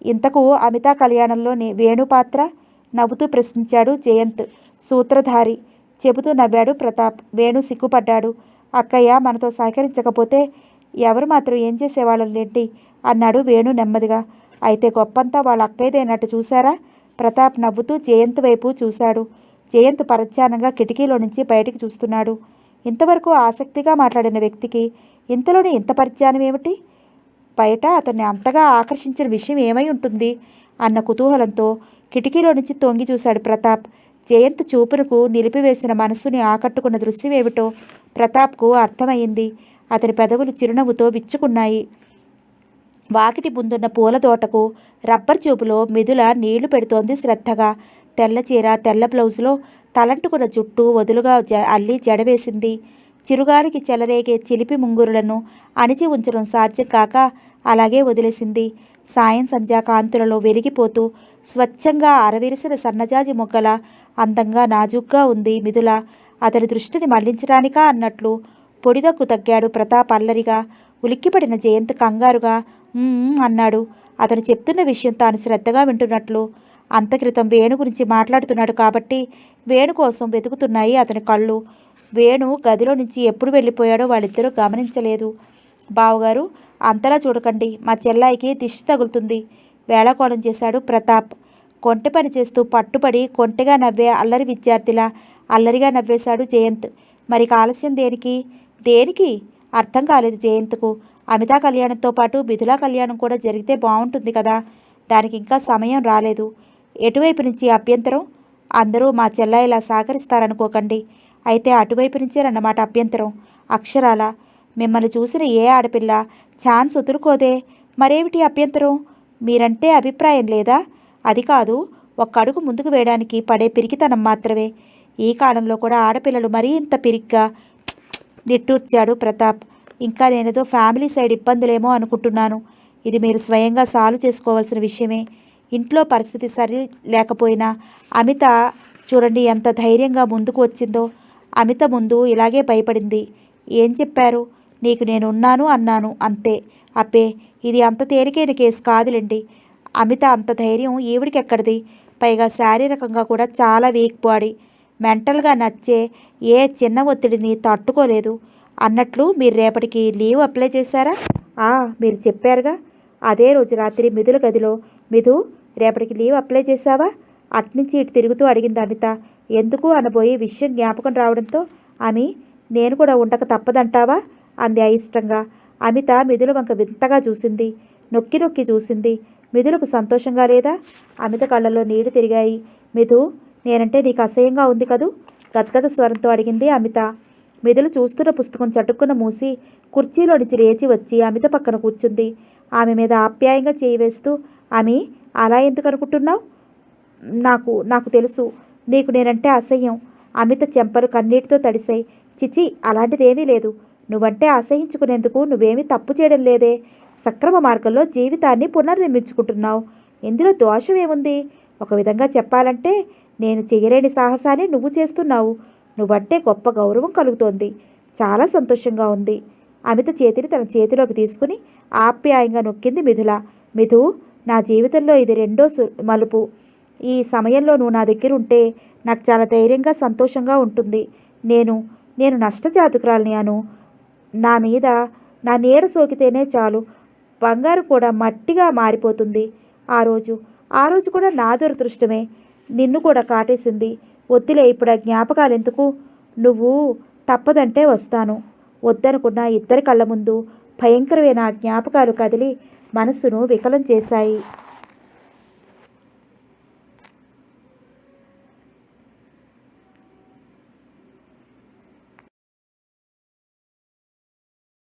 [SPEAKER 1] ఇంతకు అమితా కళ్యాణంలో వేణు పాత్ర? నవ్వుతూ ప్రశ్నించాడు జయంత్. సూత్రధారి చెబుతూ నవ్వాడు ప్రతాప్. వేణు సిగ్గుపడ్డాడు. అక్కయ్య మనతో సహకరించకపోతే ఎవరు మాత్రం ఏం చేసేవాళ్ళేంటి అన్నాడు వేణు నెమ్మదిగా. అయితే గొప్పంతా వాళ్ళ అక్కయ్యదేనట్టు చూశారా? ప్రతాప్ నవ్వుతూ జయంత్ వైపు చూశాడు. జయంత్ పరధ్యానంగా కిటికీలో నుంచి బయటికి చూస్తున్నాడు. ఇంతవరకు ఆసక్తిగా మాట్లాడిన వ్యక్తికి ఇంతలోనే ఇంత పరిజ్ఞానం ఏమిటి? బయట అతన్ని అంతగా ఆకర్షించిన విషయం ఏమై ఉంటుంది అన్న కుతూహలంతో కిటికీలో నుంచి తొంగి చూశాడు ప్రతాప్. జయంత్ చూపునకు నిలిపివేసిన మనసుని ఆకట్టుకున్న దృశ్యం ఏమిటో ప్రతాప్కు అర్థమైంది. అతని పెదవులు చిరునవ్వుతో విచ్చుకున్నాయి. వాకిటి ముందున్న పూల తోటకు రబ్బర్ చూపులో మిథుల నీళ్లు పెడుతోంది శ్రద్ధగా. తెల్ల చీర, తెల్ల బ్లౌజులో తలంటుకున్న జుట్టు వదులుగా అల్లి జడవేసింది. చిరుగాలికి చెలరేగే చిలిపి ముంగురులను అణిచి ఉంచడం సాధ్యం కాక అలాగే వదిలేసింది. సాయం సంధ్యా కాంతులలో వెలిగిపోతూ స్వచ్ఛంగా అరవిరిసిన సన్నజాజి మొగ్గల అందంగా నాజుగ్గా ఉంది మిథుల. అతని దృష్టిని మళ్లించడానికా అన్నట్లు పొడిదక్కు తగ్గాడు ప్రతాప్ అల్లరిగా. ఉలిక్కిపడిన జయంత్ కంగారుగా అన్నాడు. అతను చెప్తున్న విషయం తాను శ్రద్ధగా వింటున్నట్లు. అంతక్రితం వేణు గురించి మాట్లాడుతున్నాడు కాబట్టి వేణు కోసం వెతుకుతున్నాయి అతని కళ్ళు. వేణు గదిలో నుంచి ఎప్పుడు వెళ్ళిపోయాడో వాళ్ళిద్దరూ గమనించలేదు. బావగారు, అంతలా చూడకండి, మా చెల్లాయికి దిష్టి తగులుతుంది వేళాకోళం చేశాడు ప్రతాప్. కొంటె పని చేస్తూ పట్టుపడి కొంటెగా నవ్వే అల్లరి విద్యార్థిలా అల్లరిగా నవ్వేశాడు జయంత్. మరి ఆలస్యం దేనికి? దేనికి అర్థం కాలేదు జయంత్కు. అమితా కళ్యాణంతో పాటు మిథులా కళ్యాణం కూడా జరిగితే బాగుంటుంది కదా. దానికి ఇంకా సమయం రాలేదు. ఎటువైపు నుంచి అభ్యంతరం? అందరూ మా చెల్లాయిలా సహకరిస్తారనుకోకండి. అయితే అటువైపు నుంచేనన్నమాట అభ్యంతరం. అక్షరాల మిమ్మల్ని చూసిన ఏ ఆడపిల్ల ఛాన్స్ వదులుకోదే. మరేమిటి అభ్యంతరం? మీరంటే అభిప్రాయం లేదా? అది కాదు, ఒక్క అడుగు ముందుకు వేయడానికి పడే పిరికితనం మాత్రమే. ఈ కాలంలో కూడా ఆడపిల్లలు మరీ ఇంత పిరిగ్గా నిట్టూర్చాడు ప్రతాప్. ఇంకా నేనేదో ఫ్యామిలీ సైడ్ ఇబ్బందులేమో అనుకుంటున్నాను. ఇది మీరు స్వయంగా సాల్వ్ చేసుకోవాల్సిన విషయమే. ఇంట్లో పరిస్థితి సరి లేకపోయినా అమిత చూడండి ఎంత ధైర్యంగా ముందుకు వచ్చిందో. అమిత ముందు ఇలాగే భయపడింది. ఏం చెప్పారు? నీకు నేనున్నాను అన్నాను అంతే. అబ్బే, ఇది అంత తేలికైన కేసు కాదులేండి. అమిత అంత ధైర్యం ఈవిడికెక్కడిది? పైగా శారీరకంగా కూడా చాలా వీక్ బాడీ. మెంటల్గా నచ్చే ఏ చిన్న ఒత్తిడిని తట్టుకోలేదు. అన్నట్లు మీరు రేపటికి లీవ్ అప్లై చేశారా? మీరు చెప్పారుగా. అదే రోజు రాత్రి మిథుల గదిలో, మిథు రేపటికి లీవ్ అప్లై చేశావా? అట్నుంచి ఇటు తిరుగుతూ అడిగింది అమిత. ఎందుకు అనబోయి విషయం జ్ఞాపకం రావడంతో ఆమె, నేను కూడా ఉండక తప్పదంటావా అంది అయిష్టంగా. అమిత మిథుల వంక వింతగా చూసింది. నొక్కి నొక్కి చూసింది. మిథులకు సంతోషంగా లేదా? అమిత కళ్ళల్లో నీళ్లు తిరిగాయి. మిథు, నేనంటే నీకు అసహ్యంగా ఉంది కదూ? గద్గద స్వరంతో అడిగింది అమిత. మిథులు చూస్తున్న పుస్తకం చటుక్కున మూసి కుర్చీలో నుంచి లేచి వచ్చి అమిత పక్కన కూర్చుంది. ఆమె మీద ఆప్యాయంగా చేయి వేస్తూ, ఆమె అలా ఎందుకు అనుకుంటున్నావు? నాకు తెలుసు నీకు నేనంటే అసహ్యం. అమిత చెంపలు కన్నీటితో తడిశాయి. చిచి, అలాంటిదేమీ లేదు. నువ్వంటే అసహించుకునేందుకు నువ్వేమీ తప్పు చేయడం లేదే. సక్రమ మార్గంలో జీవితాన్ని పునర్నిర్మించుకుంటున్నావు. ఇందులో దోషమేముంది? ఒక విధంగా చెప్పాలంటే నేను చేయలేని సాహసాన్ని నువ్వు చేస్తున్నావు. నువ్వంటే గొప్ప గౌరవం కలుగుతోంది. చాలా సంతోషంగా ఉంది. అమిత చేతిని తన చేతిలోకి తీసుకుని ఆప్యాయంగా నొక్కింది మిథుల. మిథు, నా జీవితంలో ఇది రెండో మలుపు. ఈ సమయంలో నువ్వు నా దగ్గర ఉంటే నాకు చాలా ధైర్యంగా సంతోషంగా ఉంటుంది. నేను నష్టజాతకురాలిని అను. నా మీద నా నీడ సోకితేనే చాలు, బంగారు కూడా మట్టిగా మారిపోతుంది. ఆ రోజు కూడా నా దురదృష్టమే నిన్ను కూడా కాటేసింది. వద్దులే ఇప్పుడు ఆ జ్ఞాపకాలు ఎందుకు? నువ్వు తప్పదంటే వస్తాను. వద్దనుకున్న ఇద్దరి కళ్ళ ముందు భయంకరమైన ఆ జ్ఞాపకాలు కదిలి మనస్సును వికలం చేశాయి.